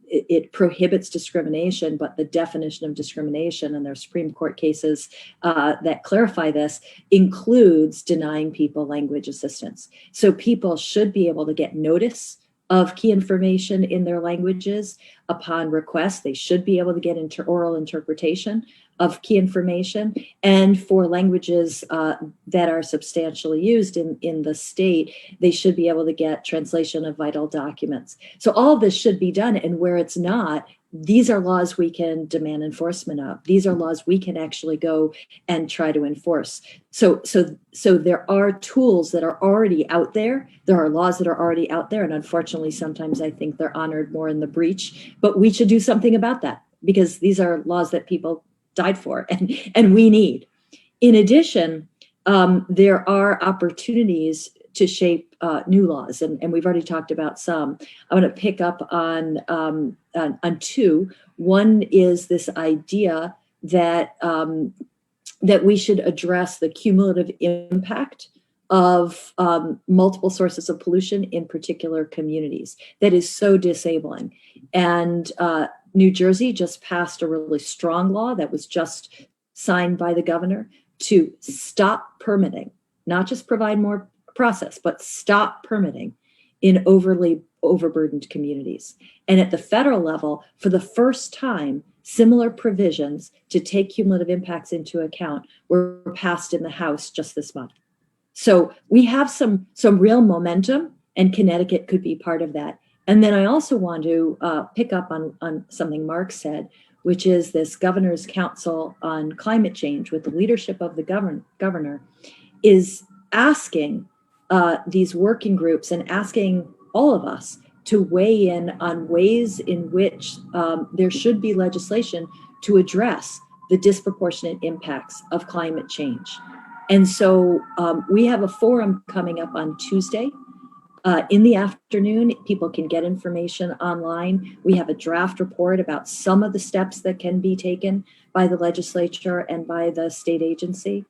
S3: It prohibits discrimination, but the definition of discrimination, and there are Supreme Court cases that clarify this, includes denying people language assistance. So people should be able to get notice of key information in their languages upon request. They should be able to get oral interpretation of key information. And for languages that are substantially used in the state, they should be able to get translation of vital documents. So all of this should be done. And where it's not, these are laws we can demand enforcement of. These are laws we can actually go and try to enforce. So there are tools that are already out there. There are laws that are already out there. And unfortunately, sometimes I think they're honored more in the breach, but we should do something about that because these are laws that people died for and we need. In addition, there are opportunities to shape new laws, and we've already talked about some. I want to pick up on two. One is this idea that that we should address the cumulative impact of multiple sources of pollution in particular communities. That is so disabling. And New Jersey just passed a really strong law that was just signed by the governor to stop permitting, not just provide more process, but stop permitting in overly overburdened communities. And at the federal level, for the first time, similar provisions to take cumulative impacts into account were passed in the House just this month. So we have some real momentum, and Connecticut could be part of that. And then I also want to pick up on something Mark said, which is this Governor's Council on Climate Change with the leadership of the governor is asking these working groups and asking all of us to weigh in on ways in which there should be legislation to address the disproportionate impacts of climate change. And so we have a forum coming up on Tuesday. In the afternoon, people can get information online. We have a draft report about some of the steps that can be taken by the legislature and by the state agency.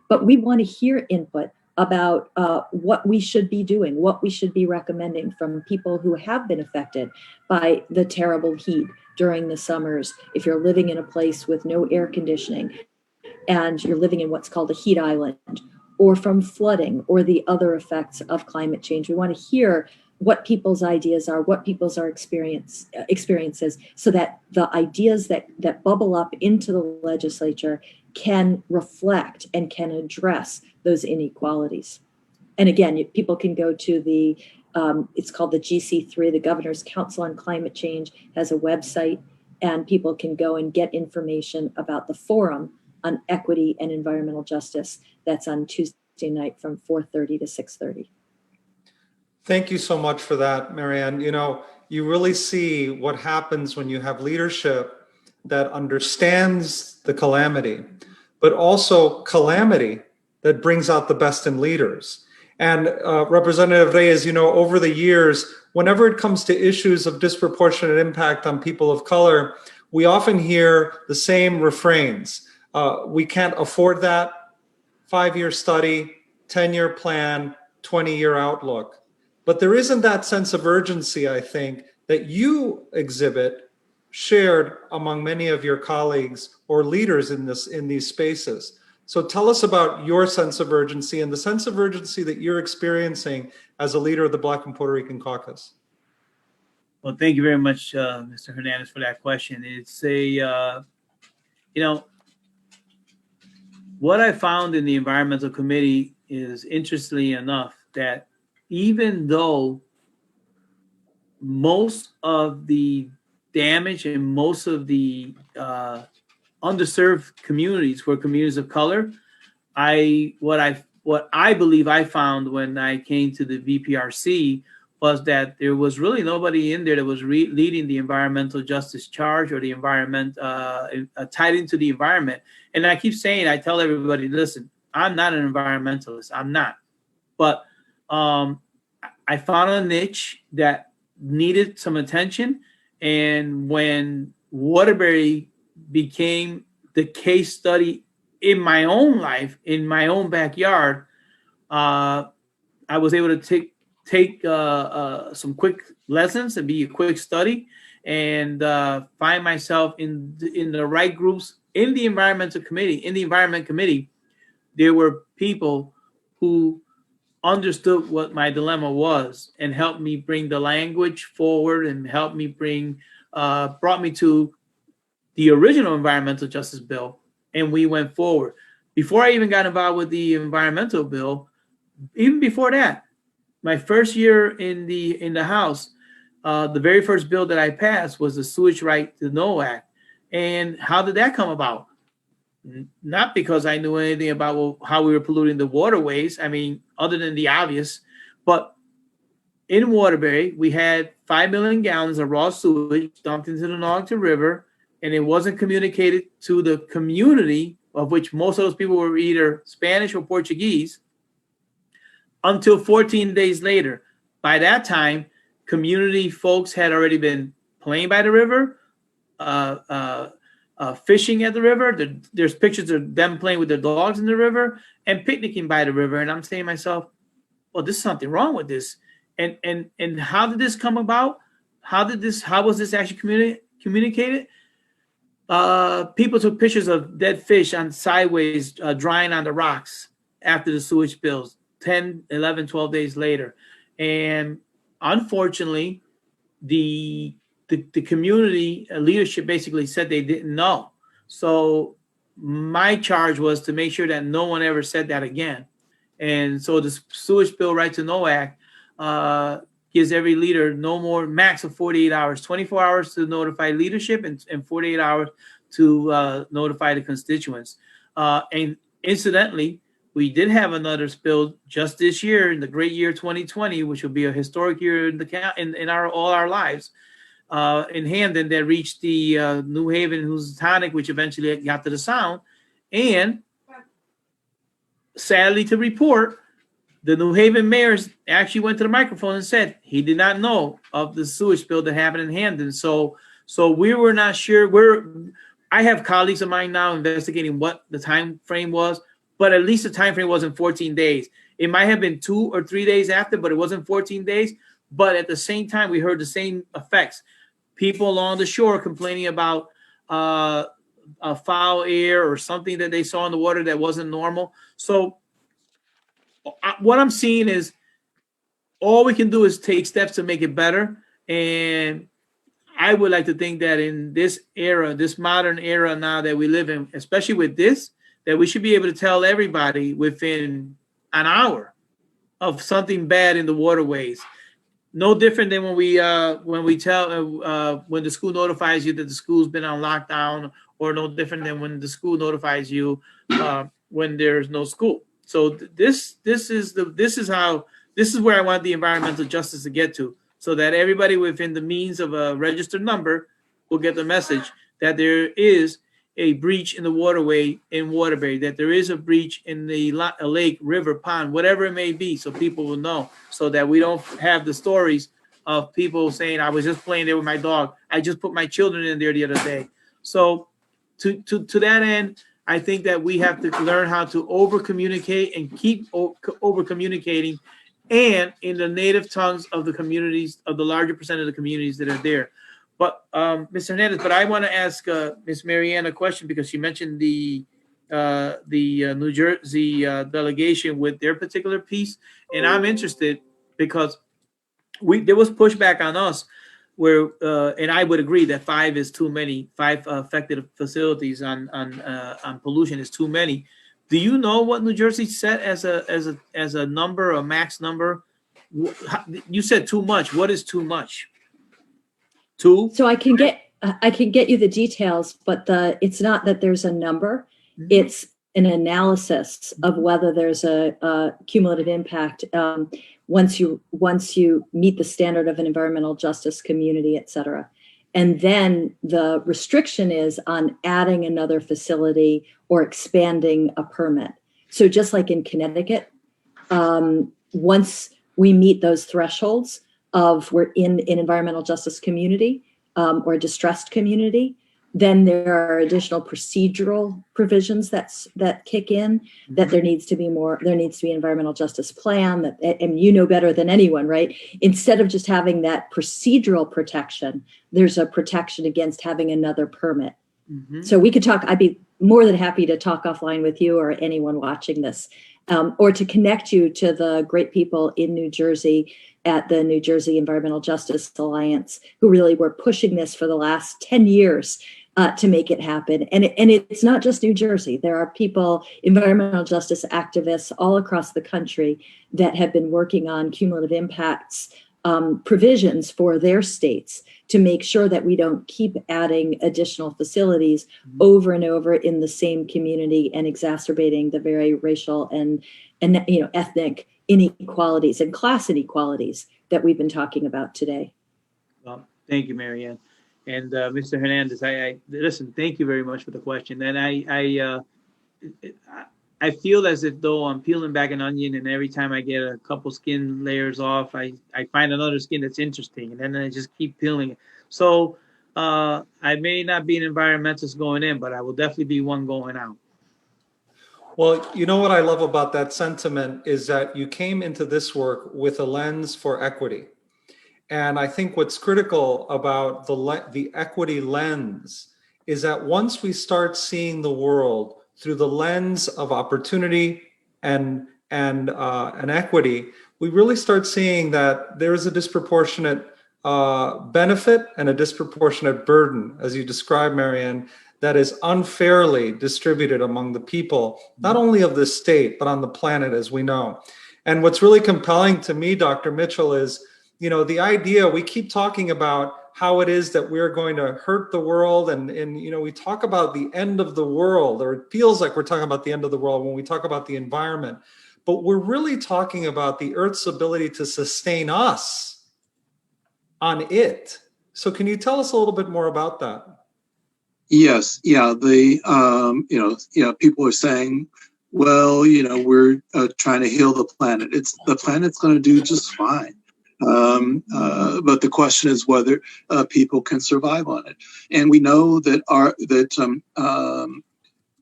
S3: But we want to hear input about what we should be doing, what we should be recommending from people who have been affected by the terrible heat during the summers. If you're living in a place with no air conditioning and you're living in what's called a heat island, or from flooding or the other effects of climate change. We want to hear what people's ideas are, what people's experiences, so that the ideas that bubble up into the legislature can reflect and can address those inequalities. And again, people can go to the, it's called the GC3, the Governor's Council on Climate Change has a website, and people can go and get information about the forum on equity and environmental justice. That's on Tuesday night from 4:30 to 6:30.
S1: Thank you so much for that, Marianne. You really see what happens when you have leadership that understands the calamity, but also calamity that brings out the best in leaders. And Representative Reyes, over the years, whenever it comes to issues of disproportionate impact on people of color, we often hear the same refrains. We can't afford that. 5-year study, 10-year plan, 20-year outlook. But there isn't that sense of urgency, I think, that you exhibit, shared among many of your colleagues or leaders in these spaces. So tell us about your sense of urgency and the sense of urgency that you're experiencing as a leader of the Black and Puerto Rican Caucus.
S6: Well, thank you very much, Mr. Hernandez, for that question. It's what I found in the environmental committee is, interestingly enough, that even though most of the damage and most of the underserved communities were communities of color, what I believe I found when I came to the VPRC was that there was really nobody in there that was leading the environmental justice charge or the environment tied into the environment. And I keep saying, I tell everybody, listen, I'm not an environmentalist. I'm not. But I found a niche that needed some attention. And when Waterbury became the case study in my own life, in my own backyard, I was able to take some quick lessons and be a quick study and find myself in the right groups in the environmental committee. In the environment committee, there were people who understood what my dilemma was and helped me bring the language forward and helped me brought me to the original environmental justice bill, and we went forward. Before I even got involved with the environmental bill, even before that, my first year in the House, the very first bill that I passed was the Sewage Right to Know Act. And how did that come about? Not because I knew anything about how we were polluting the waterways. I mean, other than the obvious, but in Waterbury, we had 5 million gallons of raw sewage dumped into the Nogton River, and it wasn't communicated to the community, of which most of those people were either Spanish or Portuguese, until 14 days later. By that time, community folks had already been playing by the river, fishing at the river. There's pictures of them playing with their dogs in the river and picnicking by the river. And I'm saying to myself, well, there's something wrong with this. And how did this come about? How was this actually communicated? People took pictures of dead fish on sideways, drying on the rocks after the sewage spills, 10, 11, 12 days later. And unfortunately, the community leadership basically said they didn't know. So my charge was to make sure that no one ever said that again. And so the Sewage Bill Right to Know Act gives every leader no more, max of 48 hours, 24 hours to notify leadership and 48 hours to notify the constituents. And incidentally, we did have another spill just this year in the great year 2020, which will be a historic year in all our lives, in Hamden, that reached the New Haven Housatonic, which eventually got to the Sound. And sadly to report, the New Haven mayor actually went to the microphone and said he did not know of the sewage spill that happened in Hamden. So we were not sure. I have colleagues of mine now investigating what the time frame was, but at least the time frame wasn't 14 days. It might have been 2 or 3 days after, but it wasn't 14 days. But at the same time, we heard the same effects. People along the shore complaining about a foul air or something that they saw in the water that wasn't normal. So what I'm seeing is all we can do is take steps to make it better. And I would like to think that in this era, this modern era now that we live in, especially with this, that we should be able to tell everybody within an hour of something bad in the waterways. No different than when we tell when the school notifies you that the school's been on lockdown, or no different than when the school notifies you when there's no school. So this is where I want the environmental justice to get to, so that everybody within the means of a registered number will get the message that there is a breach in the waterway in Waterbury, that there is a breach in the lake, river, pond, whatever it may be, so people will know, so that we don't have the stories of people saying, I was just playing there with my dog. I just put my children in there the other day. So to that end, I think that we have to learn how to over-communicate and keep over-communicating, and in the native tongues of the communities, of the larger percent of the communities that are there. But Mr. Hernandez, but I want to ask Ms. Marianne a question, because she mentioned the New Jersey delegation with their particular piece, and I'm interested because there was pushback on us where, and I would agree that 5 is too many. 5 affected facilities on pollution is too many. Do you know what New Jersey set as a number, a max number? You said too much. What is too much? 2?
S3: So I can get you the details, but it's not that there's a number. Mm-hmm. It's an analysis of whether there's a cumulative impact once you meet the standard of an environmental justice community, et cetera. And then the restriction is on adding another facility or expanding a permit. So just like in Connecticut, once we meet those thresholds of we're in an environmental justice community or a distressed community, then there are additional procedural provisions that kick in, that there needs to be an environmental justice plan, that, and you know better than anyone, right? Instead of just having that procedural protection, there's a protection against having another permit. Mm-hmm. So we could talk, I'd be more than happy to talk offline with you or anyone watching this, or to connect you to the great people in New Jersey at the New Jersey Environmental Justice Alliance, who really were pushing this for the last 10 years to make it happen. And it's not just New Jersey. There are people, environmental justice activists all across the country that have been working on cumulative impacts provisions for their states to make sure that we don't keep adding additional facilities over and over in the same community and exacerbating the very racial and ethnic inequalities and class inequalities that we've been talking about today.
S6: Well, thank you, Marianne. And Mr. Hernandez, I listen, thank you very much for the question. And I feel as if though I'm peeling back an onion, and every time I get a couple skin layers off, I find another skin that's interesting, and then I just keep peeling it. So I may not be an environmentalist going in, but I will definitely be one going out.
S1: Well, you know what I love about that sentiment is that you came into this work with a lens for equity. And I think what's critical about the equity lens is that once we start seeing the world through the lens of opportunity and equity, we really start seeing that there is a disproportionate benefit and a disproportionate burden, as you described, Marianne, that is unfairly distributed among the people, not only of this state, but on the planet, as we know. And what's really compelling to me, Dr. Mitchell, is, the idea, we keep talking about how it is that we're going to hurt the world. And we talk about the end of the world, or it feels like we're talking about the end of the world when we talk about the environment, but we're really talking about the Earth's ability to sustain us on it. So can you tell us a little bit more about that?
S5: Yes. Yeah. People are saying, well, we're trying to heal the planet. The planet's going to do just fine. But the question is whether people can survive on it. And we know that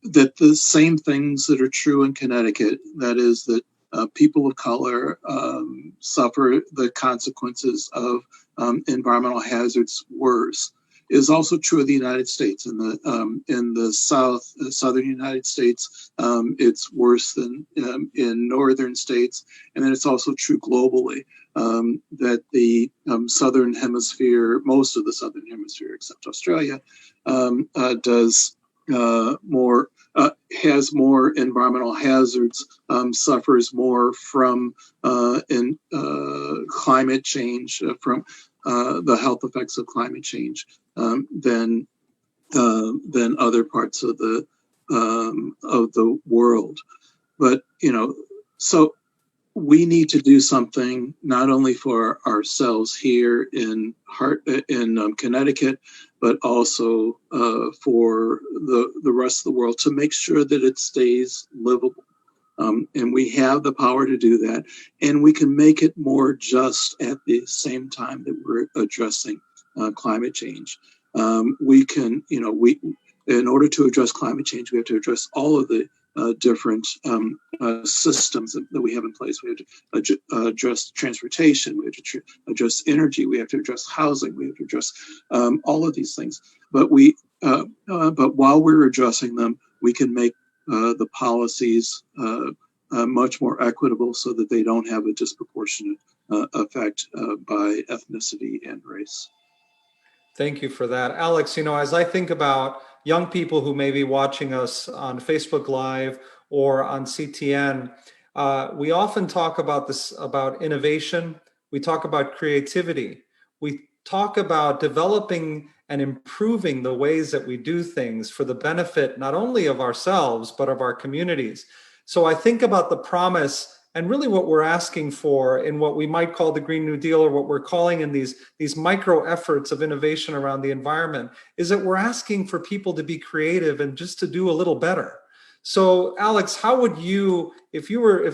S5: that the same things that are true in Connecticut, that is that people of color suffer the consequences of environmental hazards worse, is also true of the United States. In the southern United States, it's worse than in northern states, and then it's also true globally that the southern hemisphere, most of the southern hemisphere except Australia, has more environmental hazards, suffers more from climate change, from the health effects of climate change than other parts of the world. But so we need to do something not only for ourselves here in Connecticut, but also for the rest of the world to make sure that it stays livable. And we have the power to do that, and we can make it more just at the same time that we're addressing climate change. We can, in order to address climate change, we have to address all of the different systems that we have in place. We have to address transportation, we have to address energy, we have to address housing, we have to address all of these things. But but while we're addressing them, we can make the policies much more equitable so that they don't have a disproportionate effect by ethnicity and race.
S1: Thank you for that. Alex, as I think about young people who may be watching us on Facebook Live or on CTN, we often talk about innovation. We talk about creativity. We talk about developing and improving the ways that we do things for the benefit not only of ourselves, but of our communities. So I think about the promise and really what we're asking for in what we might call the Green New Deal, or what we're calling in these micro efforts of innovation around the environment, is that we're asking for people to be creative and just to do a little better. So Alex, how would you, if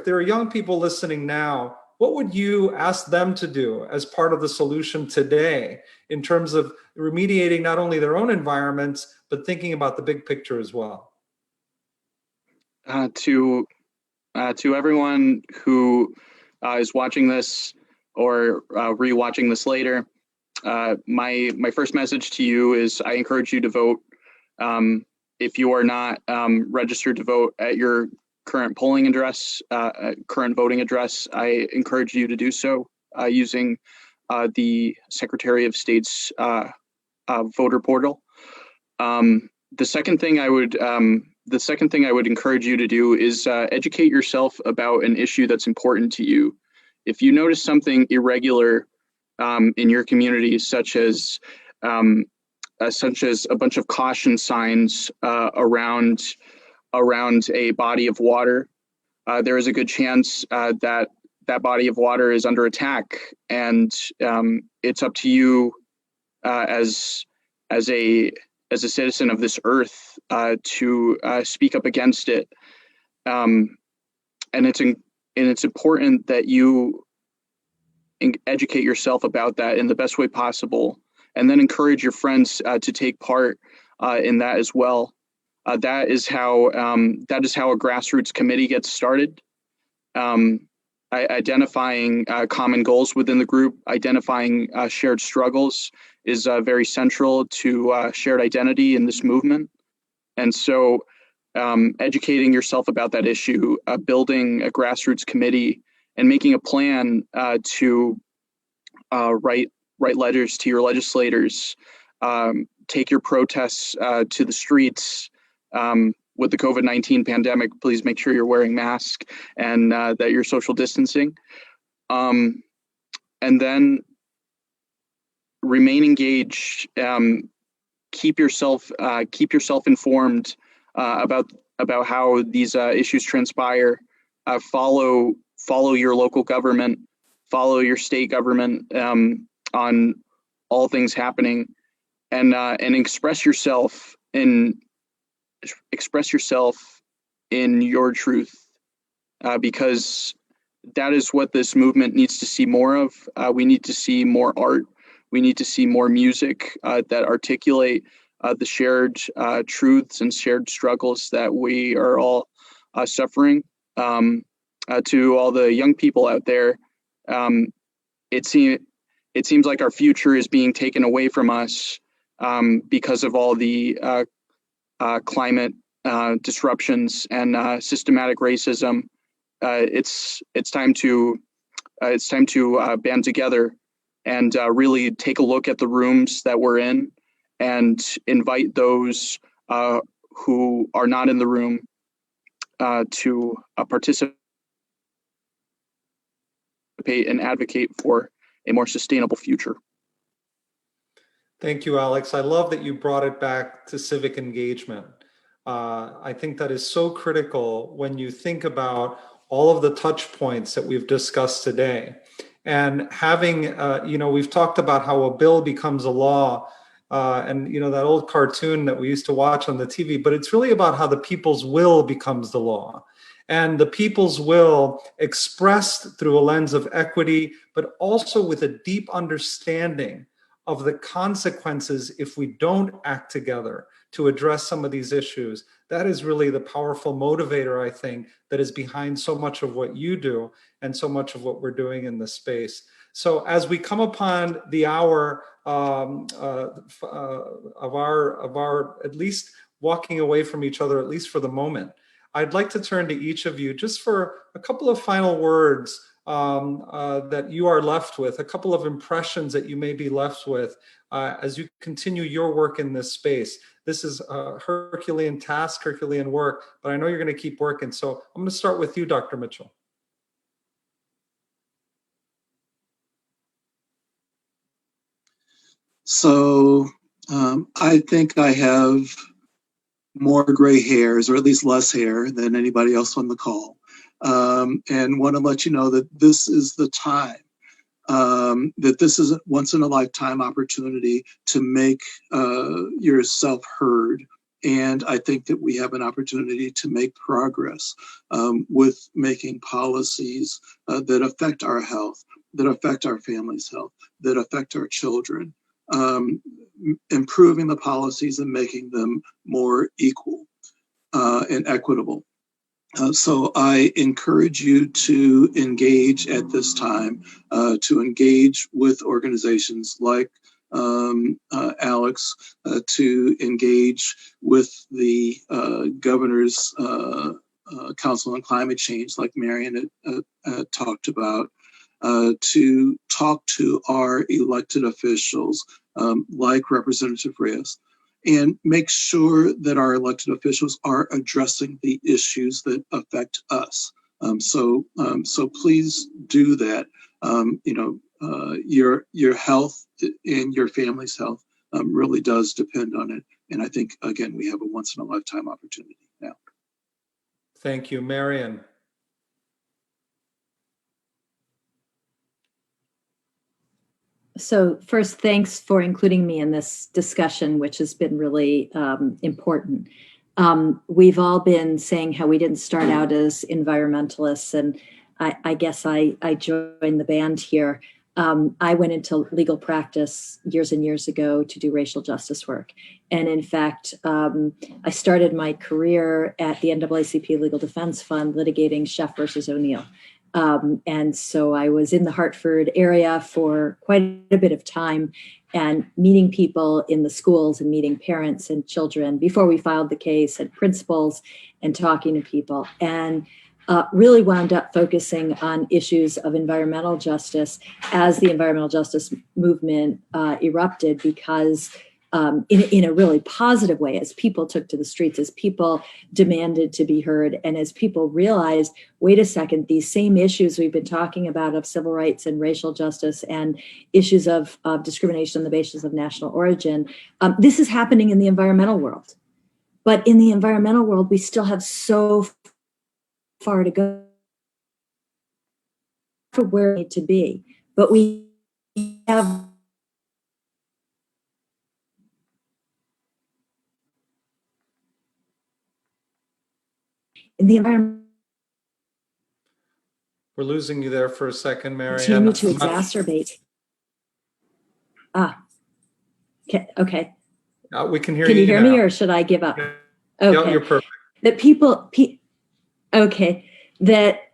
S1: there are young people listening now, what would you ask them to do as part of the solution today in terms of remediating not only their own environments, but thinking about the big picture as well?
S4: To everyone who is watching this or rewatching this later, my first message to you is I encourage you to vote. If you are not registered to vote at your current polling address, current voting address, I encourage you to do so using the Secretary of State's voter portal. The second thing I would encourage you to do is educate yourself about an issue that's important to you. If you notice something irregular in your community, such as a bunch of caution signs around a body of water, there is a good chance that body of water is under attack, and it's up to you as a citizen of this earth to speak up against it. And it's important that you educate yourself about that in the best way possible, and then encourage your friends to take part in that as well. That is how a grassroots committee gets started. Identifying common goals within the group, identifying shared struggles is very central to shared identity in this movement. And so educating yourself about that issue, building a grassroots committee, and making a plan to write letters to your legislators, take your protests to the streets. With the COVID-19 pandemic, please make sure you're wearing masks and that you're social distancing. And then remain engaged. Keep yourself informed about how these issues transpire. Follow your local government, follow your state government on all things happening, and express yourself in your truth, because that is what this movement needs to see more of. We need to see more art. We need to see more music that articulate the shared truths and shared struggles that we are all suffering. To all the young people out there, it seems like our future is being taken away from us because of all the climate disruptions and systematic racism. It's time to band together and really take a look at the rooms that we're in and invite those who are not in the room to participate and advocate for a more sustainable future.
S1: Thank you, Alex. I love that you brought it back to civic engagement. I think that is so critical when you think about all of the touch points that we've discussed today. And having, we've talked about how a bill becomes a law and that old cartoon that we used to watch on the TV, but it's really about how the people's will becomes the law. And the people's will expressed through a lens of equity, but also with a deep understanding of the consequences if we don't act together to address some of these issues. That is really the powerful motivator, I think, that is behind so much of what you do and so much of what we're doing in this space. So as we come upon the hour of our at least walking away from each other, at least for the moment, I'd like to turn to each of you just for a couple of final words that you are left with, a couple of impressions that you may be left with as you continue your work in this space. This is a Herculean task, Herculean work, but I know you're going to keep working. So I'm going to start with you, Dr. Mitchell.
S5: So I think I have more gray hairs, or at least less hair than anybody else on the call. And want to let you know that this is the time, that this is a once in a lifetime opportunity to make yourself heard. And I think that we have an opportunity to make progress with making policies that affect our health, that affect our family's health, that affect our children. Improving the policies and making them more equal and equitable. So I encourage you to engage at this time, to engage with organizations like Alex, to engage with the Governor's Council on Climate Change, like Marion talked about, to talk to our elected officials, like Representative Reyes, and make sure that our elected officials are addressing the issues that affect us. So please do that. Your health and your family's health really does depend on it. And I think, again, we have a once in a lifetime opportunity now.
S1: Thank you, Marion.
S3: So first, thanks for including me in this discussion, which has been really important. We've all been saying how we didn't start out as environmentalists, and I guess I joined the band here. I went into legal practice years and years ago to do racial justice work. And in fact, I started my career at the NAACP Legal Defense Fund litigating Sheff versus O'Neill. And so I was in the Hartford area for quite a bit of time and meeting people in the schools and meeting parents and children before we filed the case, and principals, and talking to people, and really wound up focusing on issues of environmental justice as the environmental justice movement erupted, because in a really positive way, as people took to the streets, as people demanded to be heard, and as people realized, wait a second, these same issues we've been talking about of civil rights and racial justice and issues of discrimination on the basis of national origin, this is happening in the environmental world. But in the environmental world, we still have so far to go for where we need to be. But we have in the environment.
S1: We're losing you there for a second, Marianne.
S3: Continue to exacerbate. Okay.
S1: We can hear you.
S3: Can you hear
S1: now.
S3: me, or should I give up?
S1: Yeah.
S3: Okay.
S1: Yeah, you're perfect.
S3: That people, okay, that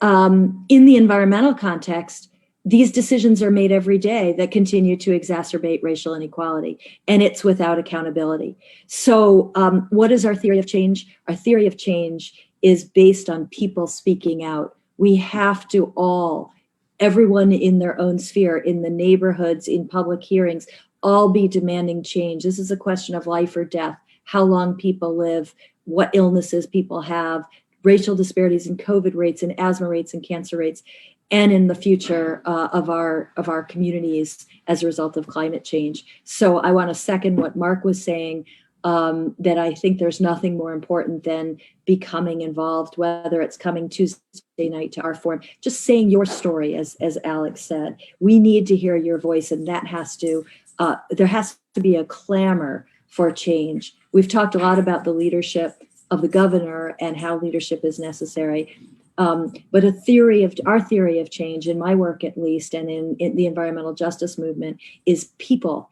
S3: in the environmental context, these decisions are made every day that continue to exacerbate racial inequality, and it's without accountability. So what is our theory of change? Our theory of change is based on people speaking out. We have to all, everyone in their own sphere, in the neighborhoods, in public hearings, all be demanding change. This is a question of life or death, how long people live, what illnesses people have, racial disparities in COVID rates and asthma rates and cancer rates, and in the future of our communities as a result of climate change. So I want to second what Mark was saying, that I think there's nothing more important than becoming involved, whether it's coming Tuesday night to our forum, just saying your story, as Alex said. We need to hear your voice, and that has to, there has to be a clamor for change. We've talked a lot about the leadership of the governor and how leadership is necessary. But our theory of change, in my work at least, and in the environmental justice movement, is people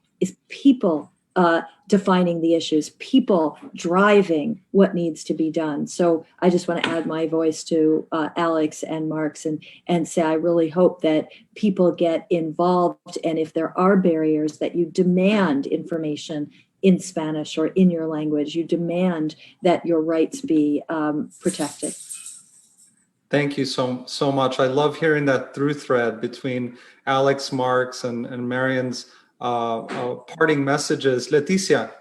S3: defining the issues, people driving what needs to be done. So I just want to add my voice to Alex and Mark's and say I really hope that people get involved, and if there are barriers, that you demand information in Spanish or in your language. You demand that your rights be protected.
S1: Thank you so much. I love hearing that through thread between Alex, Mark's, and Marion's parting messages. Leticia.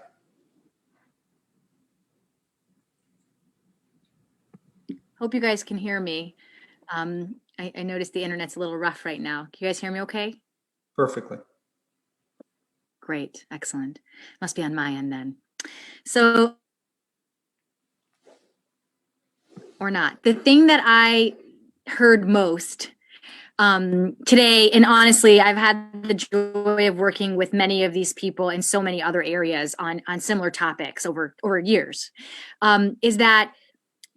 S2: Hope you guys can hear me. I noticed the internet's a little rough right now. Can you guys hear me okay?
S1: Perfectly.
S2: Great, excellent. Must be on my end then. So, or not. The thing that I heard most today, and honestly, I've had the joy of working with many of these people in so many other areas on similar topics over years, is that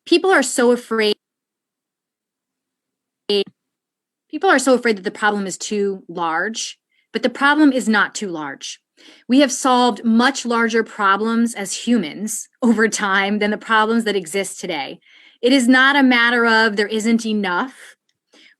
S2: people are so afraid. People are so afraid that the problem is too large, but the problem is not too large. We have solved much larger problems as humans over time than the problems that exist today. It is not a matter of there isn't enough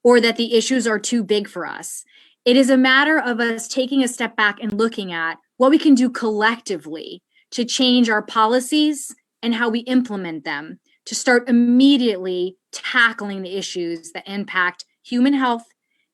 S2: or that the issues are too big for us. It is a matter of us taking a step back and looking at what we can do collectively to change our policies and how we implement them, to start immediately tackling the issues that impact human health,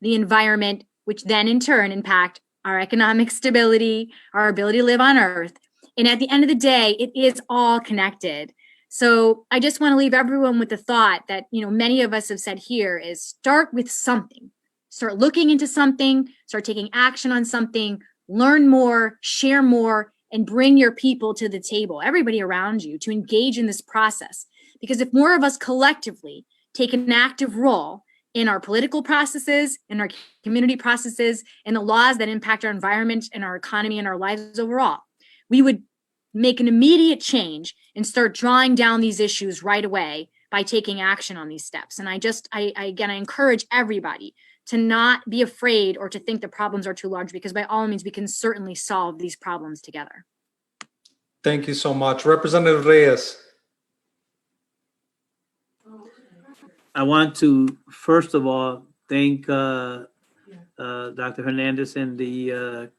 S2: the environment, which then in turn impact our economic stability, our ability to live on Earth. And at the end of the day, it is all connected. So I just want to leave everyone with the thought that, many of us have said here is start with something. Start looking into something, start taking action on something, learn more, share more, and bring your people to the table, everybody around you, to engage in this process. Because if more of us collectively take an active role in our political processes, in our community processes, and the laws that impact our environment and our economy and our lives overall, we would make an immediate change and start drawing down these issues right away by taking action on these steps. And I encourage everybody to not be afraid or to think the problems are too large, because by all means, we can certainly solve these problems together.
S1: Thank you so much. Representative Reyes.
S6: I want to, first of all, thank Dr. Hernandez and the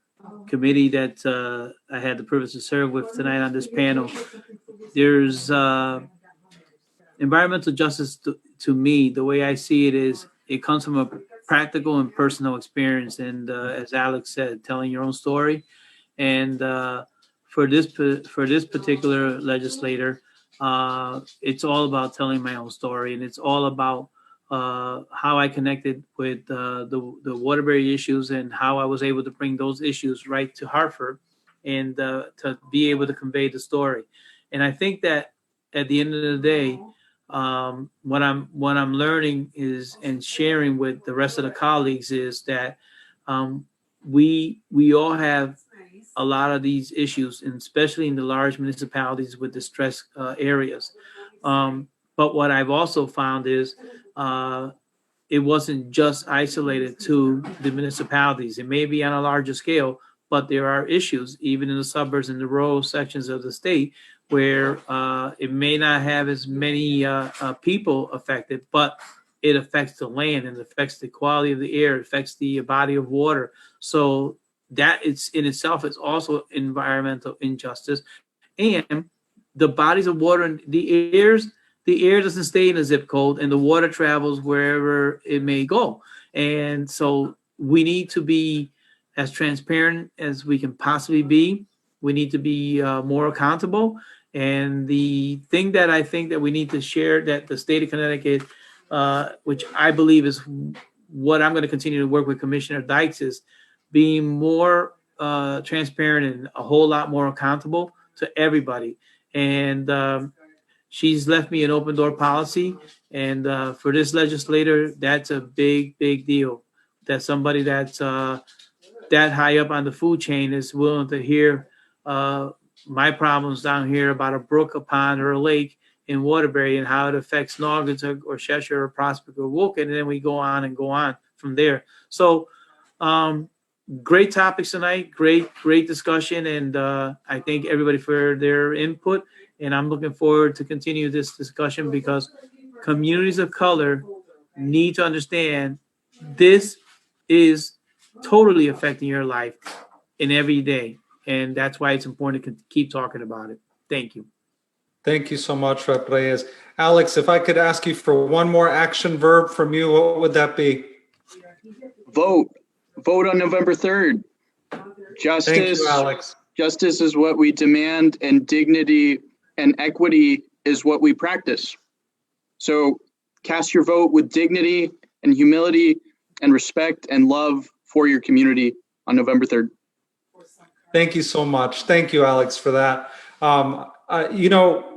S6: committee that I had the privilege to serve with tonight on this panel. There's environmental justice to me, the way I see it is, it comes from a practical and personal experience. And as Alex said, telling your own story. And for this particular legislator, it's all about telling my own story, and it's all about how I connected with the Waterbury issues and how I was able to bring those issues right to Hartford and to be able to convey the story. And I think that at the end of the day, what I'm learning is, and sharing with the rest of the colleagues, is that we all have a lot of these issues, and especially in the large municipalities with distressed areas. But what I've also found is it wasn't just isolated to the municipalities. It may be on a larger scale, but there are issues even in the suburbs and the rural sections of the state where it may not have as many people affected, but it affects the land and it affects the quality of the air, it affects the body of water. So that it's in itself is also environmental injustice. And the bodies of water and the air doesn't stay in a zip code, and the water travels wherever it may go. And so we need to be as transparent as we can possibly be. We need to be more accountable. And the thing that I think that we need to share, that the state of Connecticut, which I believe is what I'm going to continue to work with Commissioner Dykes, is being more transparent and a whole lot more accountable to everybody. And she's left me an open door policy. And for this legislator, that's a big, big deal. That somebody that's that high up on the food chain is willing to hear my problems down here about a brook, a pond, or a lake in Waterbury and how it affects Naugatuck or Cheshire or Prospect or Woken, and then we go on from there. So great topics tonight, great discussion, and I thank everybody for their input, and I'm looking forward to continue this discussion because communities of color need to understand this is totally affecting your life in every day. And that's why it's important to keep talking about it. Thank you.
S1: Thank you so much, Rep. Reyes. Alex, if I could ask you for one more action verb from you, what would that be?
S4: Vote on November 3rd. Justice.
S1: Thank you, Alex.
S4: Justice is what we demand, and dignity and equity is what we practice. So cast your vote with dignity and humility and respect and love for your community on November 3rd.
S1: Thank you so much. Thank you, Alex, for that.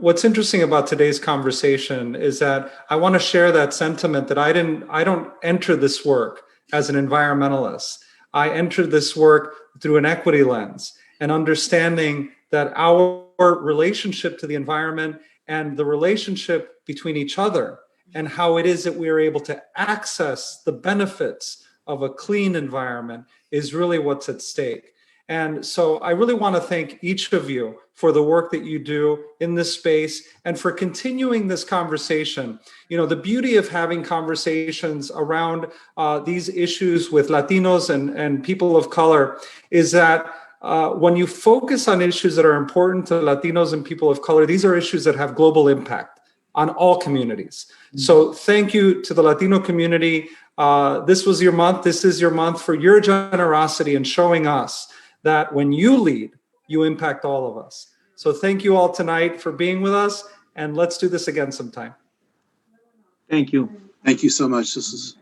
S1: What's interesting about today's conversation is that I want to share that sentiment that I don't enter this work as an environmentalist. I entered this work through an equity lens and understanding that our relationship to the environment and the relationship between each other and how it is that we are able to access the benefits of a clean environment is really what's at stake. And so I really want to thank each of you for the work that you do in this space and for continuing this conversation. You know, the beauty of having conversations around these issues with Latinos and people of color is that when you focus on issues that are important to Latinos and people of color, these are issues that have global impact on all communities. So thank you to the Latino community. This was your month. This is your month for your generosity and showing us that when you lead, you impact all of us. So thank you all tonight for being with us, and let's do this again sometime.
S6: Thank you.
S5: Thank you so much. This is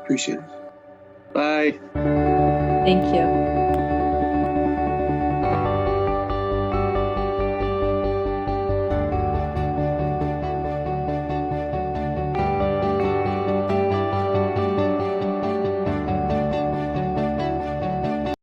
S5: appreciated.
S4: Bye.
S3: Thank you.